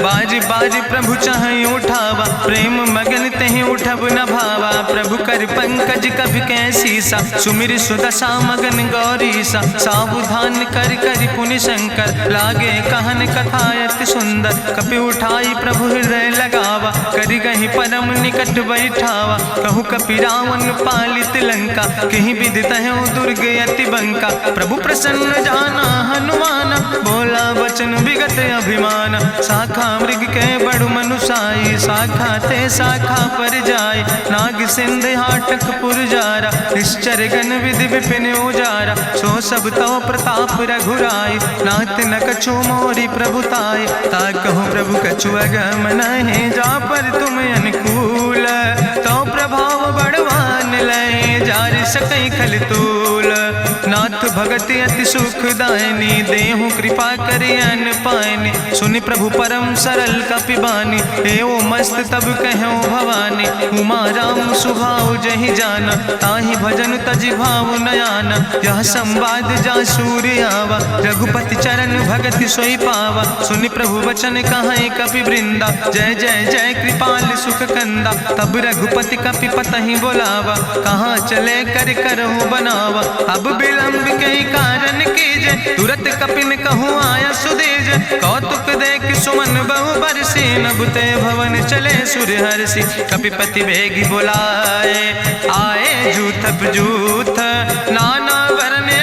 बाज बाज प्रभु चाहि उठावा, प्रेम मगन तेहि उठब न भावा। प्रभु कर पंकज कभि कैसीसा, सुमिर सुदशा मगन गौरीसा। सावधान कर कर पुनि शंकर, लागे कहन कथा अति सुंदर। कपि उठाई प्रभु हृदय लगावा, करि गहि परम निकट बैठावा। कहु कपि रावण पालित लंका, कहि विधि तहु दुर्ग अति बंका। प्रभु प्रसन्न जाना हनुमाना, बोला वचन विगत अभिमान। शाखा मृग के बड़ु मनुसाई, शाखा ते शाखा पर जाय। नाग सिंध हाटक पुरजारा, निश्चर गण विधि विपिन उजारा। सो सब तव प्रताप रघुराई, नाथ न कछु मोरी प्रभुताई। ताकहु प्रभु कछु अगम नहीं, जा पर तुम अनुकूल। तो प्रभाव बड़वान लय, जार सकई खल तूल। नाथ भगति अति सुखदायनी, देहु कृपा करि अन पायनि। सुनि प्रभु परम सरल कपिबानी, एवं मस्त तब कहूँ भवानी। उमा राम सुभाव जहि जाना, ताहि भजन तजि भाव नयाना। यह संवाद जा सूर्य आवा, रघुपति चरण भगति सोई पावा। सुनि प्रभु वचन कहाई कपि वृंदा, जय जय जय कृपाल सुख कंदा। तब रघुपति कपि पतहि बोलावा, कहाँ चले कर करहु बनावा। अब विलंब कई कारण कीजे, तुरत कपिन कहूँ आया सुदेज। कौतुक देख सुमन बहु बरसी, नभते भवन चले सूर्य हर्षि। कपिपति बेगी बुलाए, आए जूथ जूथ नाना वरने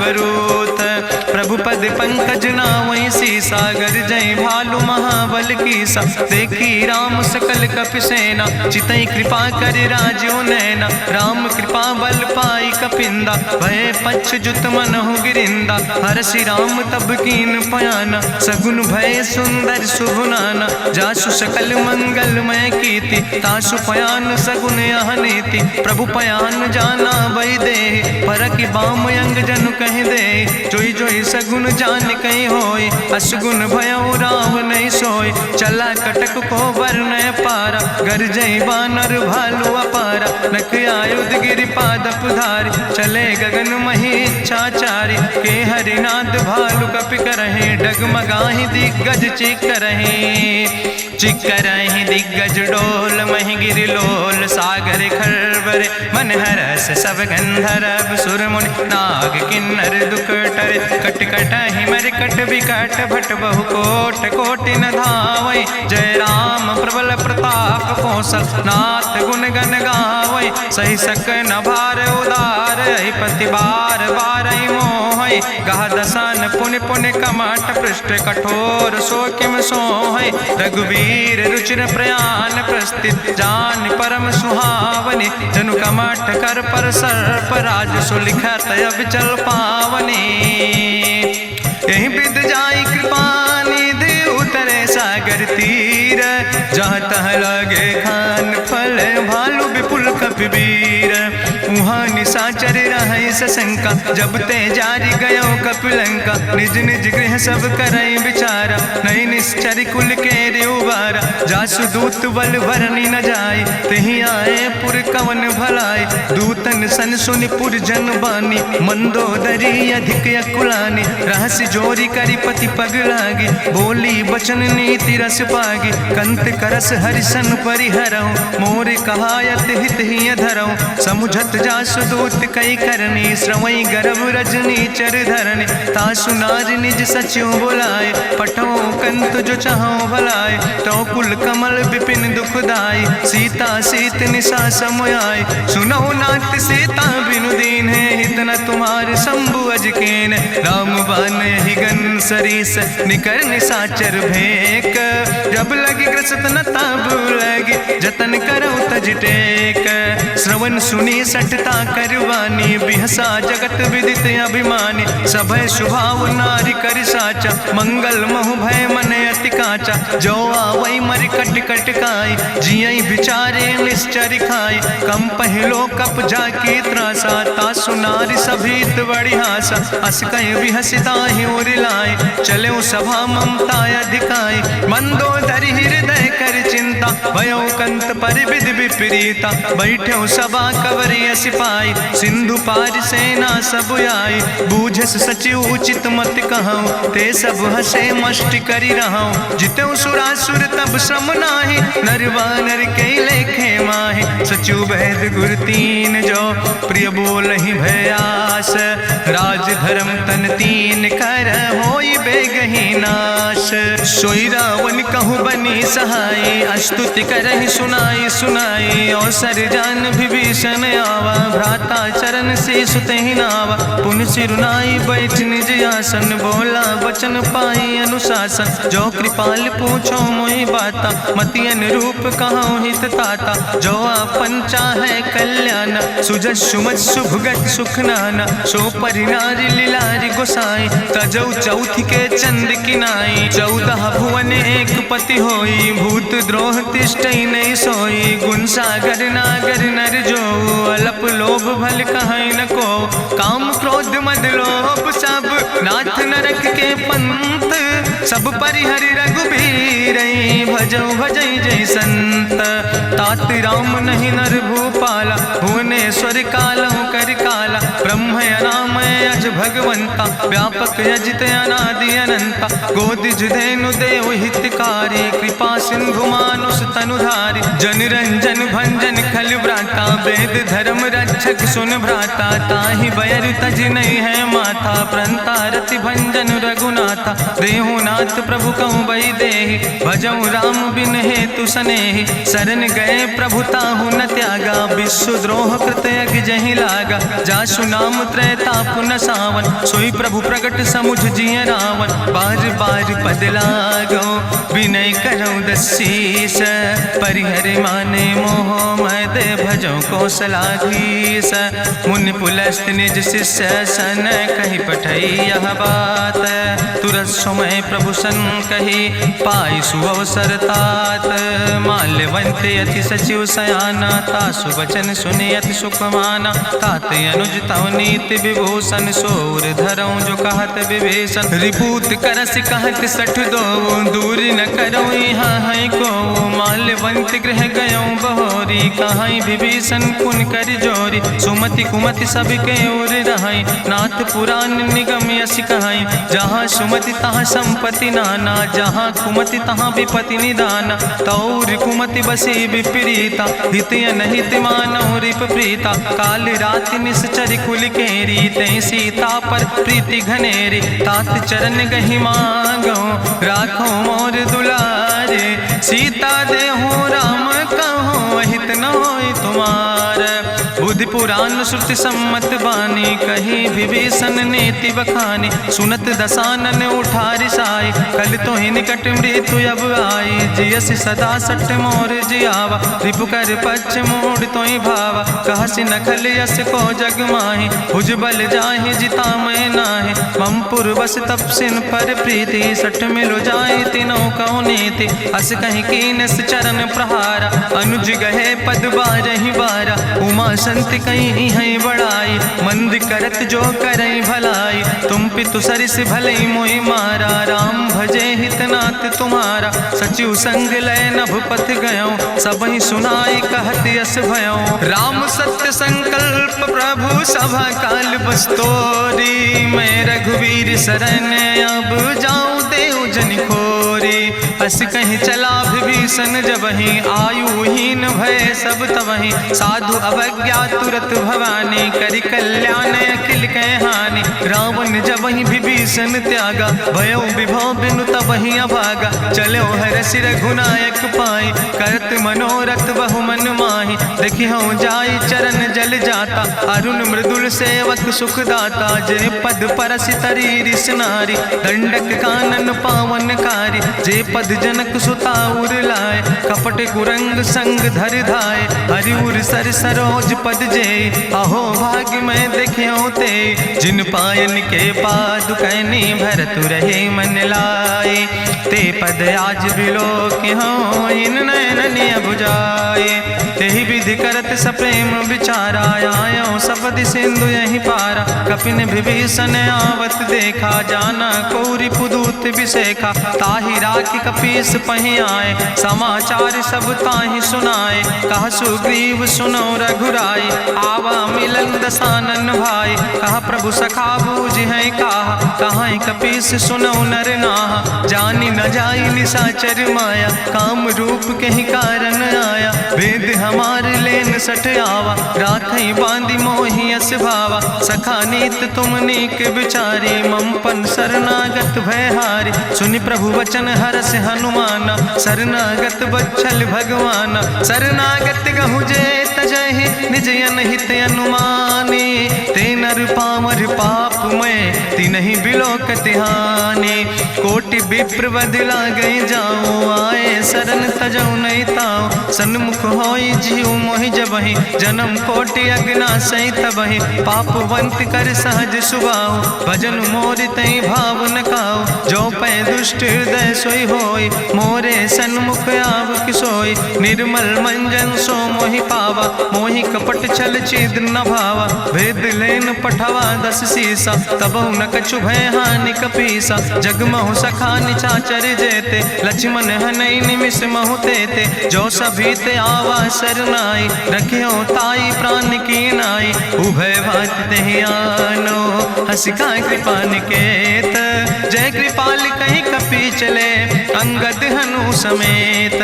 बरूथ। प्रभु पद पंकज नावै सीसा, गर्जै भालु महाबल कीसा। देखी राम सकल कपि सेना, चितई कृपा कर राजो नैना। राम कृपा बल पाई कपिंदा, भय पच्छ जुत मनहु गिरिंदा। हरषि राम तब कीन पयाना, सगुन भय सुंदर शुभ नाना। जासु सकल मंगलमय कीर्ति, तासु पयान सगुन यह नीति। प्रभु पयान जाना भई दे, परखि बाम अंग जनु कहि दे। जोई जोई सगुन जान कहीं होय, असगुन भयो राम नहीं सोय। चला कटक को वर्ण पारा, गर्जई बानर भालू अपारा। नख आयुध गिरि पादप धारी, चले गगन मही इच्छाचारी। के हरिनाद भालु कपि करहि, डगमगाहि दिग्गज चिकरहि। चिकरहि दिग्गज डोल, महि गिरि लोल सागर खरबरे। मन हरस सब गंधर्व सुर मुनि, नाग किन्नर दुख टरे। कट कटहि मरकट विकट, भट बहु कोट कोटि न धावै। जय राम प्रबल प्रताप कौशल, नाथ गुण गण गावै। सही सक न भार उदार, पति बार बार मोहै। गह दसन पुनि पुनि कमठ, पृष्ठ कठोर सो किम सोहै। रघुवीर रुचिर प्रयाण प्रस्थित, जान परम सुहावनी। जनु कमठ कर पर सर्प, राज सुलिखत अविचल पावनी। यही विद जाई कृपा निधि, उतरे सागर तीर। जहाँ तह लगे खान फल, भालु विपुल कपिवीर। उहाँ निशाचर रहै सशंका, जब ते जारी गयो कपिलंका। निज निज गृह सब करई विचारा, नहीं निश्चर कुल के उबारा। जासु दूत बल भरनी न जाय, तेहि आए पुर कवन भलाई। दूतन सन सुनि पुर जन बानी, मंदोदरी अधिक अकुलानी। रहस्य जोरी करि पति पग लागी, बोली बचन नीति रस पागी। कंत करस हरिसन परिहरऊँ, मोर कहायत हित ही धरऊँ। समुझत जासु दूत कई करनी, श्रवई गर्भ रजनी चर धरनी। तासु नार निज सचिव बुलाए, पठो कंत जो चाहो भलाए। तो कुल कमल विपिन दुखदाई, सीता सीत निशा समयाय। सुनो नाथ सीता बिनु दीन है, हित न तुम्हार शंभु अजकेन। राम बान ही गन सरीस, निकर निशाचर भेक। जब लगी ग्रसत न तब लगी, जतन करो तज टेक। श्रवण सुनी सठता करवानी, बिहसा जगत विदित अभिमानी। सभय स्वभाव नारी कर साचा, मंगल महु भय मन अति काचा। जो आवै मर कट कट काई, जियई बिचारे निश्चर खाई। कम पहलो कप जाकी त्रासा, तासु नारी सभीत बड़ी हासा। अस कहीं बिहसिता ही उरिलाए, चले सभा ममता अधिकाई। मंदोदरी हृदय कर चिंता, भयो कंत पर विधि विपरीता। बैठो सभा कवरिय सिपाही, सिंधु पार सेना सब आई। बूझस सचिव उचित मत कहूँ, ते सब हसे मष्ट करी रहूँ। जितऊ सुरासुर तब श्रम नाही, नर वानर के लेखे माहि। सचिव वैद गुर तीन जो, प्रिय बोलहि भयास। राज धर्म तन तीन कर, होई बेगहि नाश। सोई रावण कहूँ बनी सहाय, अस्तुति करहि सुनाई सुनाई। अवसर जान विभीषण आवा, भ्राता चरण से सुतहि नावा। पुन सिरुनाई बैठ निज आसन, बोला वचन पाई अनुशासन। जो कृपाल पूछो मोहि बाता, मति अनुरूप कहूँ हित ताता। जो आपन चाहे कल्याण, सुजस सुमत शुभगत सुख नाना। सो परिनारी लीलारी गोसाई, तजौ चौथ के चंद किनाई। 14 भुवन एक पति होई, भूत द्रोह तिष्ठई नहीं सोई। गुण सागर नागर नर जो, अलप लोभ भल कहीं न को। काम क्रोध मद लोभ सब, नाथ नरक के पंथ। सब परिहरि रघुबीर, भजौ भजै जय संत। तात राम नहीं नर भूपाला, भुवनेश्वर कालहु कर काला। ब्रह्म अनामय अज भगवंता, व्यापक अजित अनादि अनंता। गोदिज धेनु देव हितकारी, कृपा सिंधु मानुष तनुधारी। जन रंजन भंजन खल व्राता, वेद धर्म रक्षक सुन भ्राता। ताहि बैर तज नहीं है माथा, प्रंता रति भंजन रघुनाथा। देहु नाथ प्रभु कहूँ बही देहि, भजऊ राम बिन हेतु सनेहि। शरण गए प्रभु ताहु न त्यागा, विश्व द्रोह कृत यज्ञ जहि लागा। जासु नाम त्रैताप न सा, पावन, सोई प्रभु प्रगट समुझ जिय रावण। बार बार पद लागो विनय करो दसीस, परिहर माने मोह मद भजो कौशलाधीश। मुनि पुलस्त निज शिष्य सन कही पठई यह बात, तुरत समय प्रभु सन कही पाई सुअवसर तात। माल्यवंत अति सचिव सयाना, तासु वचन सुनि अति सुख माना। तात अनुज तव नीति विभूषण, सोर धरऊं जो कहत विभीषण। रिपूत करस कहत सठ दो, दूर न करो यहाँ है को। माल्यवंत गृह गयों बहोरी, कहाई विभीषण पुन कर जोरी। सुमति कुमति सबके ओर रहाई, नाथ पुराण निगम यश कहाई। जहाँ सुमति तहाँ संपत्ति नाना, जहाँ कुमति तहाँ विपत्ति निदाना। तौर कुमति बसी विपरीता, हित अनहित मानव रिप प्रीता। काल रात निश्चर कुल केरी, तै सीता पर प्रीति घनेरी। तात चरण गहि मांगो, राखो मोर दुलारे। सीता देहो राम कहो, हित न होय तुम्हार। बुद्धि पुराण श्रुति सम्मत बानी, कही विभीषण नीति बखानी। सुनत दसानन उठारि साई, कल तो ही निकट मृत्यु अब आई। जियस सदा सट मोर जियावा, रिपु कर पक्ष मोड़ तो ही भावा। कहसि नखल यस को जग माहि, भुज बल जाहि जिता मैं नाहि। मम पुरवस तपसिन पर प्रीति, सठ मिलो जाहि तिनो कौ नीति। अस कहीं कीनस चरण प्रहारा, अनुज गहे पद बारहि बारा। उमा संति कहीं है बड़ाई, मंद करत जो करई भलाई। तुम पितु सरिस भलई मोहि मारा, राम भजे हितनाथ तुम्हारा। सचिव संग लय नभ पथ गयो, सबहि सुनाई कहत यस भयो। राम सत्य संकल्प प्रभु सभा काल बस्तोरी। मैं रघुवीर शरण अब जाऊं देव जन खोरी। अस कहीं चला विभीषण जबहि, आयुहीन भय सब तबहि। साधु अवज्ञा तुरत भवानी, करि कल्याण अखिल कै हानि। रावण जबहि विभीषण त्यागा, भयो विभव बिनु तबहि अभागा। चलो हरषि रघुनायक पाई, करत मनोरथ बहु मन माहि। देखियो जाई चरण जल जाता, अरुण मृदुल सेवक सुख दाता। जे पद परसि तरी रिस नारी, दंडक कानन पावन कारी। जे पद जनक सुता उर लाए, कपट कुरंग संग धर धाय। हरिउर सर सरोज पद जे, अहो भाग्य मैं देखियो ते। जिन पायन के पादुकैनी, भरत रहे मन लाए। ते पद आज बिलो के हो, इन नयन बुझाए। तेहि विधि करत सप्रेम विचारा, आयो सपदि सिंधु यही पारा। कपिन विभीषण आवत देखा, जाना कौरि पुदूत विशेखा। ताहि राखि कपीस पहि आए, समाचार सब ताहि सुनाए। कहा सुग्रीव सुनो रघुराई, आवा मिलन दसानन भाई। कहा प्रभु सखा बूझ है कहा, कहाँ कपीस सुनो नर नाहा। जानी न जाई निशाचर माया, काम रूप के ही कारण आया। वेद हमार लेन सठ आवा, राखई बांधी मोहि यस भावा। सखा नीत तुम नीक विचारी, मम पन शरणागत भयहारी। सुनि प्रभु वचन हरस हनुमाना, शरणागत बच्छल भगवाना। शरणागत गहु जे तजहि, निज अनहित अनुमानी। ते नर पामर पाप में, तिन्हि बिलोकति हानि। कोटि विप्र बदला गई जाऊं, आए शरण तजऊ नहीं ताऊं। सन्मुख होई जीव मोहि जबहि, जन्म कोटि अग्ना सही तबहि। पापवंत कर सहज सुभाऊ, भजन मोर तई भाव न काऊ। जो पै दुष्ट हृदय सोई होई, मोरे सन्मुख आव किसोई। निर्मल मंजन सो मोहि पावा, मोहि कपट छल छिद्र न भावा। भेद लेन पठवा दस सीसा, तबहु न कछु भय हानि कपीसा। जगमहु सखा निचाचर जेते, लक्ष्मण हनई निमिष महु तेते। जो सभी ते आवा सरनाई, रखियो ताई प्राण की नाई। उभय भात तेहि आनो, हसिका कृपा निकेत। जय कृपाल कहीं कपी चले, अंगद हनु समेत।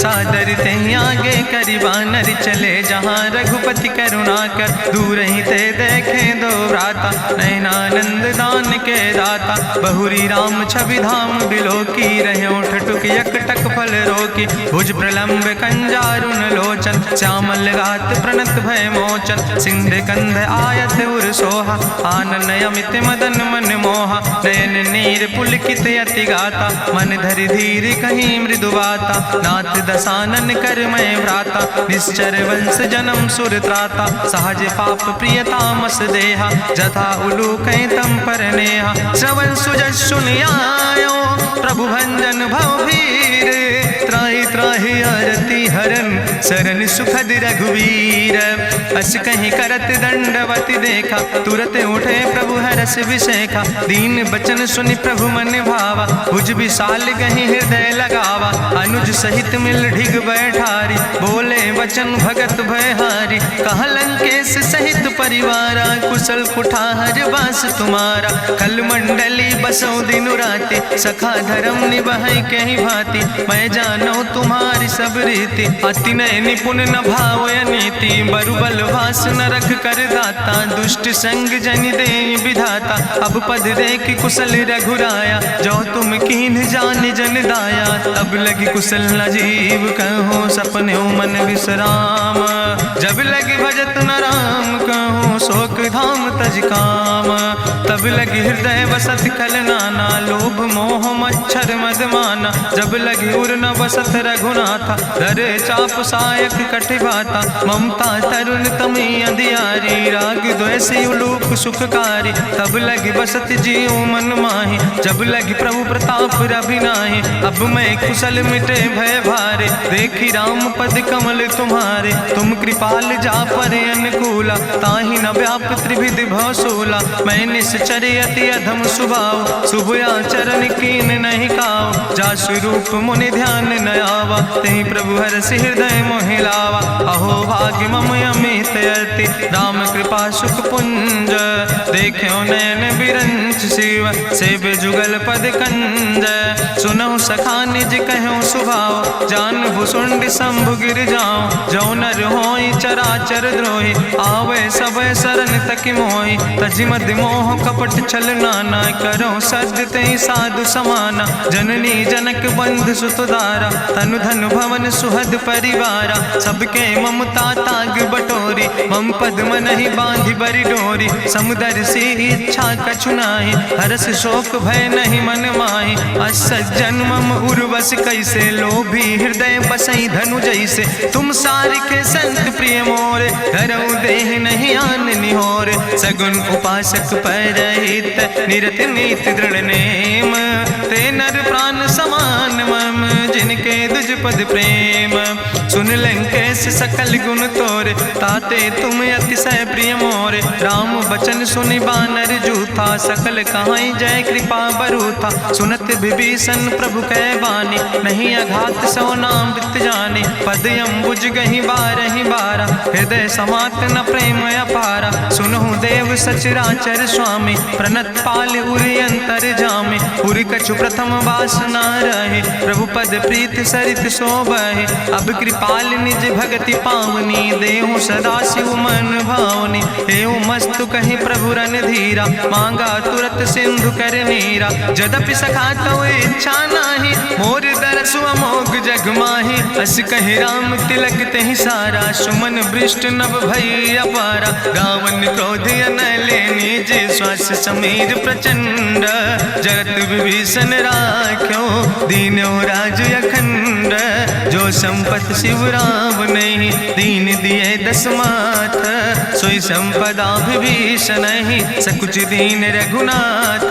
सादर ते आगे करि बानर चले, जहाँ रघुपति करुणा कर दूर ही ते देखे दो भ्राता। नयनानंद दान के दाता, बहुरी राम छवि धाम बिलोकी। रहे ठटुक यकटक फल रोकी, भुज प्रलंब कंजारुन लोचन। श्यामल गात प्रणत भय मोचन, सिंध कंध आयत उर सोहा। आनन अमित मदन मन मोहा, नयन नीर पुलकित अति गाता। मन धरि धीर कहीं मृदु बाता, नाथ दसानन कर मैं भ्राता। निश्चर वंश जन्म सुर त्राता, सहज पाप प्रिय तामस देहा। जथा उलूक तम पर नेहा, श्रवण सुजस सुनियायो। प्रभु भंजन भव भीर, त्राहि त्राहि आरती हरन। शरण सुखद रघुवीर, अस कहीं करत दंडवती देखा। तुरत उठे प्रभु हरस विशेखा, दीन बचन सुनि प्रभु मन भावा। भुज विशाल कहीं हृदय लगावा, अनुज सहित मिल ढिग बैठारी। बोले वचन भगत भयहारी, कहा लंकेश सहित परिवारा। कुशल कुठार वास तुम्हारा, कल मंडली बसो दिनु राति। सखा धर्म निभाई कहीं भांति, मैं जानो तुम्हारी सब रीति। अति नय निपुण न भाव नीति, बरुबल भास न रख कर दाता। दुष्ट संग जन दे विधाता, अब पद देख कुशल रघुराया। जो तुम कीन जान जन दाया, तब लगी कुशल न जीव कहो। सपने मन विश्राम, जब लगी भजत न राम कहो। शोक धाम तज काम, तब लगी हृदय बसत कल नाना। लोभ मोह मच्छर मद माना, जब लगी उर न बसत रघुनाथा। धरे चाप सायक कटिबाता, ममता तरुण तमी अंधियारी। राग द्वेष उलूक सुखकारी, तब लगी बसत जीव मन माही। जब लगी प्रभु प्रताप रवि नाही, अब मैं कुशल मिटे भय भारे। देखी राम पद कमल तुम्हारे, तुम कृपाल जा पर अनुकूला। ताहि न व्याप त्रिविध भवसूला, मैं निश्चर अति अधम सुभाव। शुभ आचरण कीन नहीं काव, जा स्वरूप मुनि ध्यान न आवा। तेहि प्रभु हरसि हृदय मोहि लावा। अहो भाग्य मम अमित अति, राम कृपा सुख पुंज। देखो नयन बिरंच शिव, सेव जुगल पद कंज। सुनहु सखा निज कहूँ सुभाव, जान भुसुंड शंभु गिर जाऊं। जो नर होई चराचर द्रोही, आवे सब शरण तक मोहि। तजि मद मोह कपट छल नाना, करो सद्य तेहि साधु समाना। जननी जनक बंधु सुतदारा, तनु धन भवन सुहद परिवारा। सबके ममता ताग बटोरी, मम पद मनहि बांधि बरि डोरी। समुदर सी इच्छा कछु नाही, हरस शोक भय नहीं मन माही। असज्जन मम उर्वश कैसे, लोभी हृदय बसई धनु जैसे। तुम सारिके संत प्रिय मोरे, धरऊ देह नहीं आन निहोर। सगुन उपासक परहित, निरत नीति दृढ़ नेम। ते नर प्राण समान मम, जिनके दुज पद प्रेम। सुन लंकेश सकल गुण तोरे, ताते तुम अतिशय प्रिय मोरे। राम बचन सुनि बानर जूथा, सकल कहाई जय कृपा बरूथा। सुनत विभीषण प्रभु कै बानी, नहीं अघात सो नाम वित जानी। पद अम्बुज गहि बारहि बारा, हृदय समात न प्रेम अपारा। सुनहु देव सचराचर स्वामी, प्रणत पाल उरि अंतर जामी। उरि कछु प्रथम वासना रहे, प्रभु पद प्रीत सरित शोभहि। अब कृपाल निज भगति पावनी, देहु सदा शिव मन भावनी। एवं मस्तु कहि प्रभु रन धीरा, मांगा तुरत सिंधु कर नीरा। जदपि सखा तव इच्छा नाही, मोर दरसु अमोघ जग माही। अस कहि राम तिलक तेहि सारा, सुमन वृष्ट नभ भई अपारा। गावन क्रोध अनले निज, श्वास समीर प्रचंड। जगत विभीषण राख्यो, दीनो राज अखंड। जो संपत शिव राम नहीं, दीन दिए दस माथ। सोई संपदा विभीषण नहीं, सकुच दीन रघुनाथ।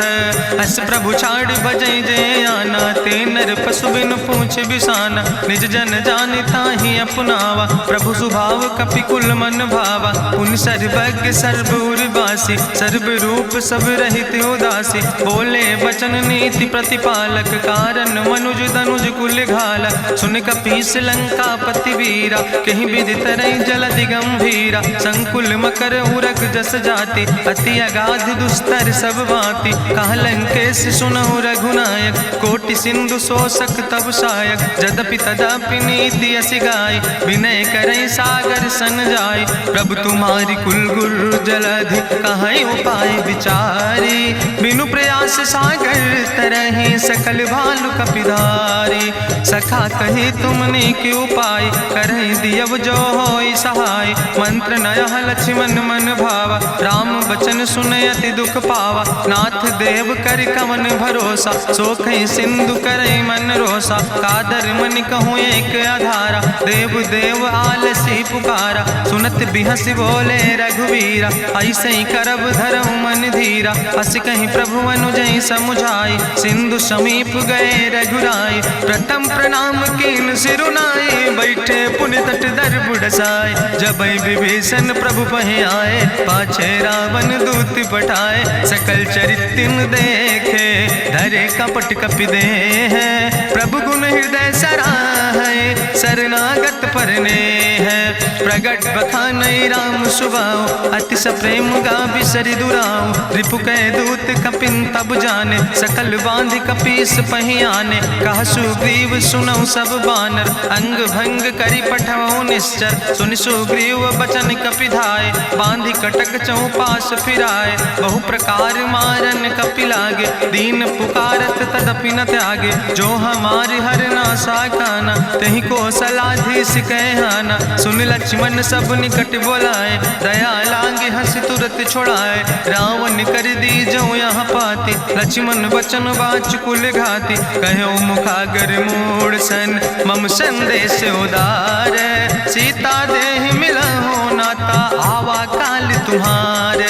अस प्रभु छाड़ भजै जय आना, ते नर पशु बिन पूछ बिसाना। निज जन जानि ताहि अपनावा, प्रभु स्वभाव कपि कुल मन भावा। पुन सर्वज्ञ सर्व उर्वासी, सर्व रूप सब रहित उदासी। बोले वचन नीति प्रतिपालक, कारण मनुज तनुज कुल घाला। सुन कपीस लंकापति वीरा, कहीं विधि तरई जलधि गंभीरा। संकुल मकर उरग जस जाति, अति अगाध दुस्तर सब भांति। कहा लंकेश सुनहु रघुनायक, कोटि सिंधु सिंधु शोषक तब सायक, जदपि तदपि नीति अस गाय, विनय करई सागर सन जाय। प्रभु तुम्हारी कुल गुरु जलधि, कहीं उपाय विचारी, बिनु प्रयास सागर तरहि, सकल भालु कपिधारी। सखा कही तुमने के उपाय, करहि दियव जो होई सहाय। मंत्र नयह लक्ष्मण मन भावा, राम बचन सुनय अति दुख पावा। नाथ देव कर कवन भरोसा, सोखई सिंधु करई मन रोसा। कादर मन कहूँ एक आधारा, देव देव आलसी पुकारा। सुनत बिहस बोले रघुवीरा, ऐसे ही करब धरऊ मन धीरा। अस कहीं प्रभु अनुजय समुझाई, सिंधु समीप गए रघुराई। प्रथम प्रणाम कीन सिरुनाई, बैठे पुण्य तट दर बुढ़साए। जब विभीषण प्रभु पहे आए, पाछे रावण दूत पठाए। सकल चरित्र देखे, धरे कपट कपि दे है। प्रभु गुण हृदय सराहै, शरणागत परने है। प्रगट बखानई राम सुभाऊ, अति सप्रेम गा बिसरि दुराऊ। रिपु कह दूत कपिन तब जाने, सकल बांध कपीस पहियाने। कहा सुग्रीव सुनऊ सब बानर, अंग भंग करि पठवऊ निश्चर। सुनि सुग्रीव बचन कपिधाय, बांधि कटक चौपास फिराए। बहु प्रकार मारन कपि लागे, दीन पुकारत तदपि न त्यागे। जो हमारे हर नासा खाना, तही को सलाधीस कहना। सुन लक्ष्मण सब निकट बोलाए, दया लागे हंस तुरत छोड़ाए। रावण कर दी जो यहाँ पाती, लक्ष्मण बचन बाच कुल घाती। कहो मुखागर मूड़ सन, मम संदेश उदार। सीता देह मिला हो नाता, आवा काल तुम्हारे।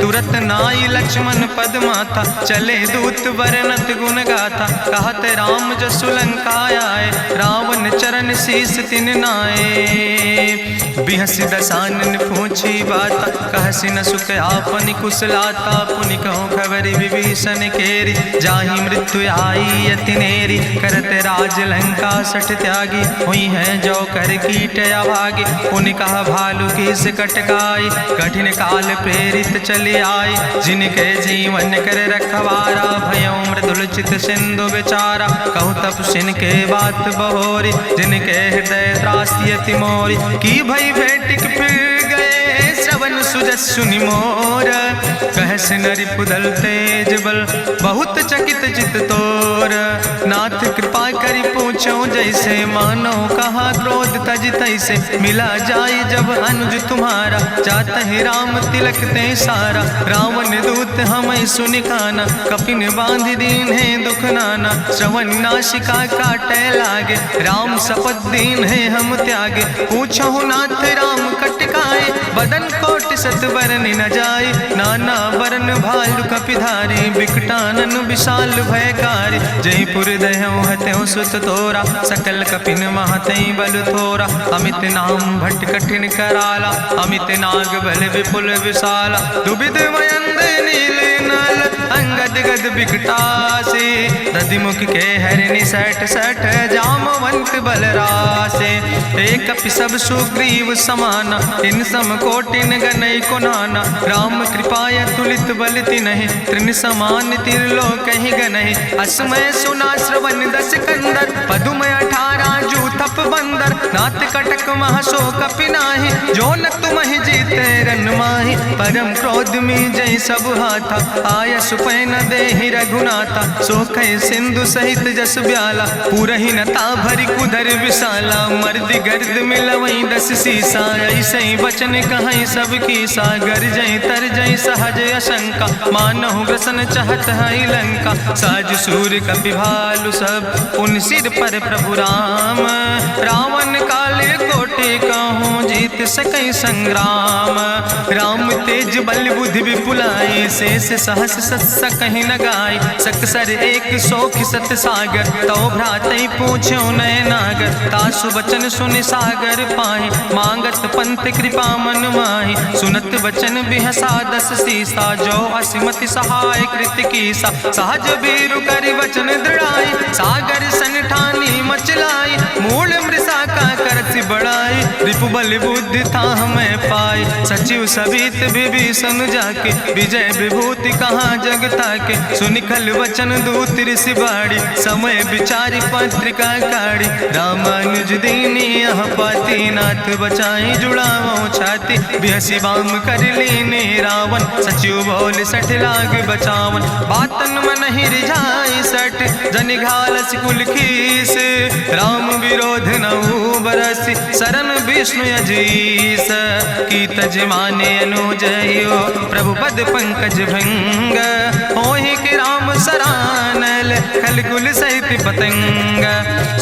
तुरत नाई लक्ष्मण पद माथा, चले दूत वर्णत गुण गाथा। कहत राम जसु लंका आए, रावण चरण शीस तिन नाए। बिहस दसानन पूछी बाता, कहसि न सुख आपन कुशलाता। पुनि कहूँ खबर विभीषण केरी, जाहि मृत्यु आई अति नेरी। करत राज लंका सठ त्यागी, हुई है जो कर कीट अभागी। पुनि कहा भालू किस कटकाई, कठिन काल प्रेरित चले आई। जिनके जीवन कर रखवारा, भयों मृदुल चित सिंधु बेचारा। कहु तप सिन के बात बहोरी, जिनके हृदय त्रासी अति मोरी। की भई भेटिक फिर गए, श्रवण सुजस सुनि मोर। कहस नरि पुदल तेज बल, बहुत चकित चित तोर। नाथ कृपा करि पूछो जैसे, मानो कहा क्रोध तज तैसे। मिला जाय जब अनुज तुम्हारा, जात ही राम तिलक ते सारा। रावण दूत हमें सुनि काना, कपिन बांध दीन है दुख नाना। श्रवण नासिका काटे लागे, राम शपथ दीन है हम त्यागे। पूछो नाथ राम कटकाए, बदन कोटि सत बरन न जाए। नाना बरन भालु कपिधारी, बिकटानन विशाल भयकारी। जयपुर दह्यों हत्यों सुत तोरा, सकल कपिन महतई बल थोरा। अमित नाम भट्ट कठिन कराला, अमित नाग बल विपुल विशाला। दुबिध मयंद नील नल, अंगद गद बिकटासे। दधिमुख के हरिणि सठ सठ, जामवंत बलरासे। एक कपि सब सुग्रीव समाना, इन सम कोटिन गनई को नाना। राम कृपाय तुलित बल तिनहि, त्रिन समान तिरलोक ही गनहि। असमय सुना श्रवण दस कंदर, पदुम 18 जू थप बंदर। नाथ कटक महसो कपि नाही, जो न तुमहि जीते रन माही। परम क्रोध में जय सब हाथा, आय सुपै न देहि रघुनाथा। सोखै सिंधु सहित जस ब्याला, पूरहि नता भरि कुधर विशाला। मर्दि गर्द मिलवई 10 सीसा, ऐसे बचन कहई सब कीसा। गर जय तर जय सहज अशंका, मानहु ग्रसन चाहत है लंका। साज सूर कपि भालु सब, पुन सिर पर प्रभु राम। रावण काले कोटि कहूँ, जीत सकई संग्राम। राम तेज बल बुद्धि विपुलाई, शेष सहस सत सकहि न गाय। सकसर एक सोख सत सागर, तो भ्रातई पूछो नय नागर। तासु बचन सुनि सागर पाहि, मांगत पंथ कृपा मन माहि। सुनत बचन बिहसा 10 सीसा, जो असिमति सहाय कृत कीसा। सहज बीरु करि वचन दृढ़ाई, सागर सन ठानी मचलाई। मूल मृषा का करसि बड़ाई, रिपु बल बुद्धि था हमें पाई। सचिव सबित विभीषण जाके विजय विभूति कहाँ जगता के। सुनिखल वचन दूत ऋषि बाड़ी समय विचारी पत्रिका काढ़ी। रामानुज दीनी यह पाती नाथ बचाई जुड़ावो छाती। बिहसी बाम कर लीने रावण सचिव बोल सठ लाग बचावन। बातन मन ही रिझाई सठ जन घालस कुल खीस। राम विरोध नहु बरस शरण विष्णु अजीस। की तज माने अनुजयो प्रभु पद पंकज भंग। होहि कि राम सरानल खल कुल सहित पतंग।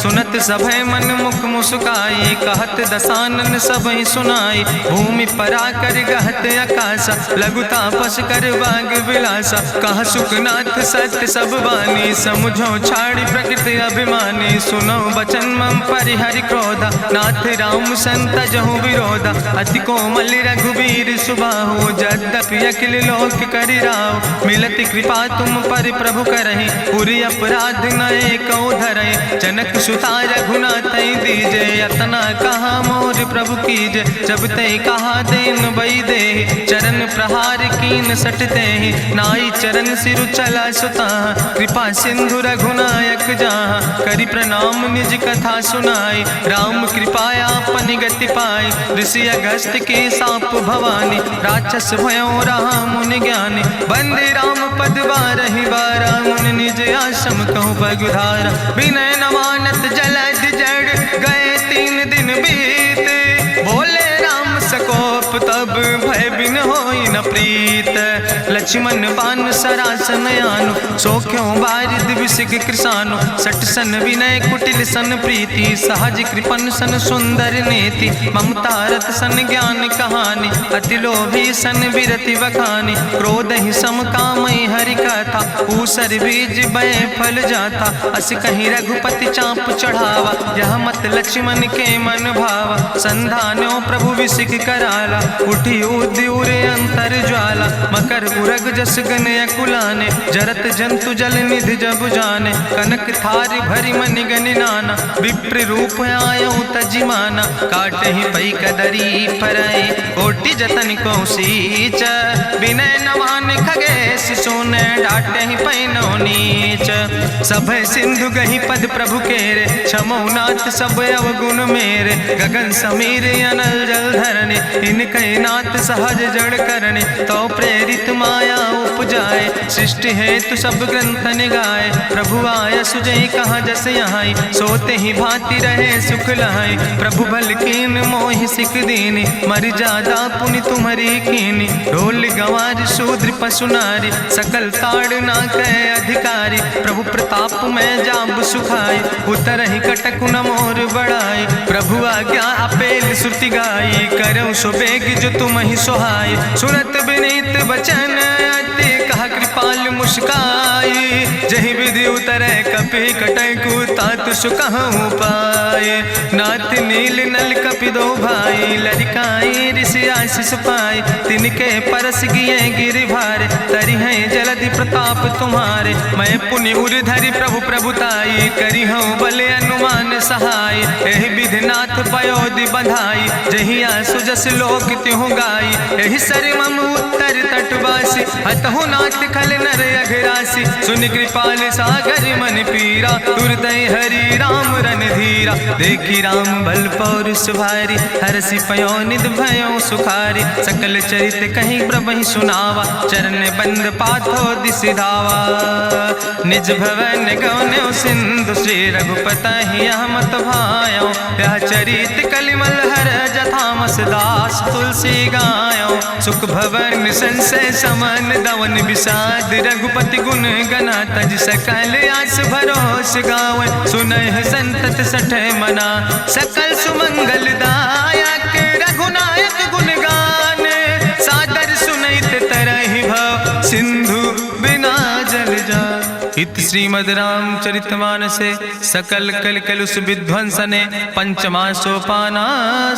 सुनत सभय मन मुख मुस्काई कहत दसानन सबहि सुनाई। भूमि परा कर गहत आकाशा लघु तापस कर बाग विलासा। कह सुखनाथ सत्य सब बानी समुझो छाड़ी प्रकृति अभिमानी। सुनो बचन मम परिहरि क्रोधा नाथ राम संत जहु विरोधा। अति कोमल रघुबीर सुबाहु यद्यपि अखिल लोक करि राव। मिलति कृपा तुम पर प्रभु करहि पुरि अपराध नए को धरहि। जनक सुता रघुनाथ दीजे यतना कहा मोर प्रभु कीजे। जब ते कहा देन बई दे चरण प्रहार कीन सटते। नाई चरण सिरु चला सुता कृपा सिंधु रघुनायक जहाँ। करि प्रणाम निज कथा सुनाई राम कृपाया अपनी गति पाई। ऋषि अगस्त के साप भवानी राक्षस भयो रहा मुनि ज्ञानी। बंदे राम पद बारहि बारा मुनि निज आश्रम कहूँ पगुधारा। विनय नवानत जलद जड़ गए 3 दिन बीते। बोले राम सकोप तब भय बिन होई न प्रीत। लक्ष्मण बान सरासन आनु सो क्यों बारिद विसिक कृसानु। सठ सन विनय कुटिल सन प्रीति सहज कृपन सन सुंदर नीति। ममता रत सन ज्ञान कहानी अति लोभी सन विरति बखानी। क्रोध ही सम कामई हरि कथा ऊसर बीज बय फल जाता। अस कहीं रघुपति चाप चढ़ावा यह मत लक्ष्मण के मन भावा। संधान्यो प्रभु विसिक कराला उठी उद्यूर अंतर ज्वाला। मकर उरग जस गन अकुलाने जरत जंतु जल निधि जब जाने। कनक थार भरी मनि गनि नाना विप्र रूप आयो तजिमाना। काटे ही पई कदरी फरई कोटि जतन को सींच। विनय नवान खगेश सोने डाटे ही पैनो नीच। सभय सिंधु गही पद प्रभु केरे क्षमो नाथ सब अवगुण मेरे। गगन समीर अनल जल धरने इनके नाथ सहज जड़ करने। तो प्रेरित माया उपजाए सृष्टि हेतु सब ग्रंथ निगाए। प्रभु आय सुजई कहाँ जस यहाँ सोते ही भांति रहे सुख लहाई। प्रभु भल कीन मोहि सिख दीनी मर जादा पुनि तुम्हारी कीनी। ढोल गंवार शूद्र पशु नारी सकल ताड़ ना कह अधिकारी। प्रभु प्रताप में जाब सुखाई उतर ही कटक न मोर बढ़ाई। प्रभु आज्ञा अपेल श्रुति गाई करऊँ सुबेग जो तुम ही सुहाई। सुनत विनीत वचन अति कहा कृपाल मुस्काई। जही विधि उतरे कपि कटकु तात सुकहु पाए। नाथ नील नल कपि दो भाई लरिकाई ऋषि आशीष पाए। तिनके परस गिए गिरि भारे तरि हैं जलधि प्रताप तुम्हारे। मैं पुनि उर धरि प्रभु प्रभुताई करी हूँ बले अनुमान सहाय। एहि विधि नाथ पयोधि बधाई जही आसु जस लोक त्यों गाई। एहि सर मम उत्तर तटवासी हतहु नाथ खल नर अघरासी। सुन कृपाल सागर मन पीरा तुरत हरि राम रन धीरा। देखी राम बल पौरुष भारी हरसि पयो निध भयो सुखारी। सकल चरित कहीं प्रभु सुनावा चरण बंद पाथो दिस धावा। निज भवन गौन्यो सिंधु श्री रघुपति यह मत भायो। यह चरित कलिमल हर जथामस दास तुलसी गायो। सुख भवन संशय समन दवन विषाद रघुपति गुण गना तज सकल आस भरोस गावे। सुनहि संतत सठ मना सकल सुमंगल दायक रघुनायक गुण गान। सादर सुनैत तरहि भव सिंधु बिना जल जा। इत श्रीमद् रामचरितमानसे सकल कलकलुष विध्वंसने पंचमा सोपाना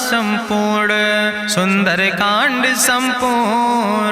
संपूर्ण। सुंदर कांड संपूर्ण।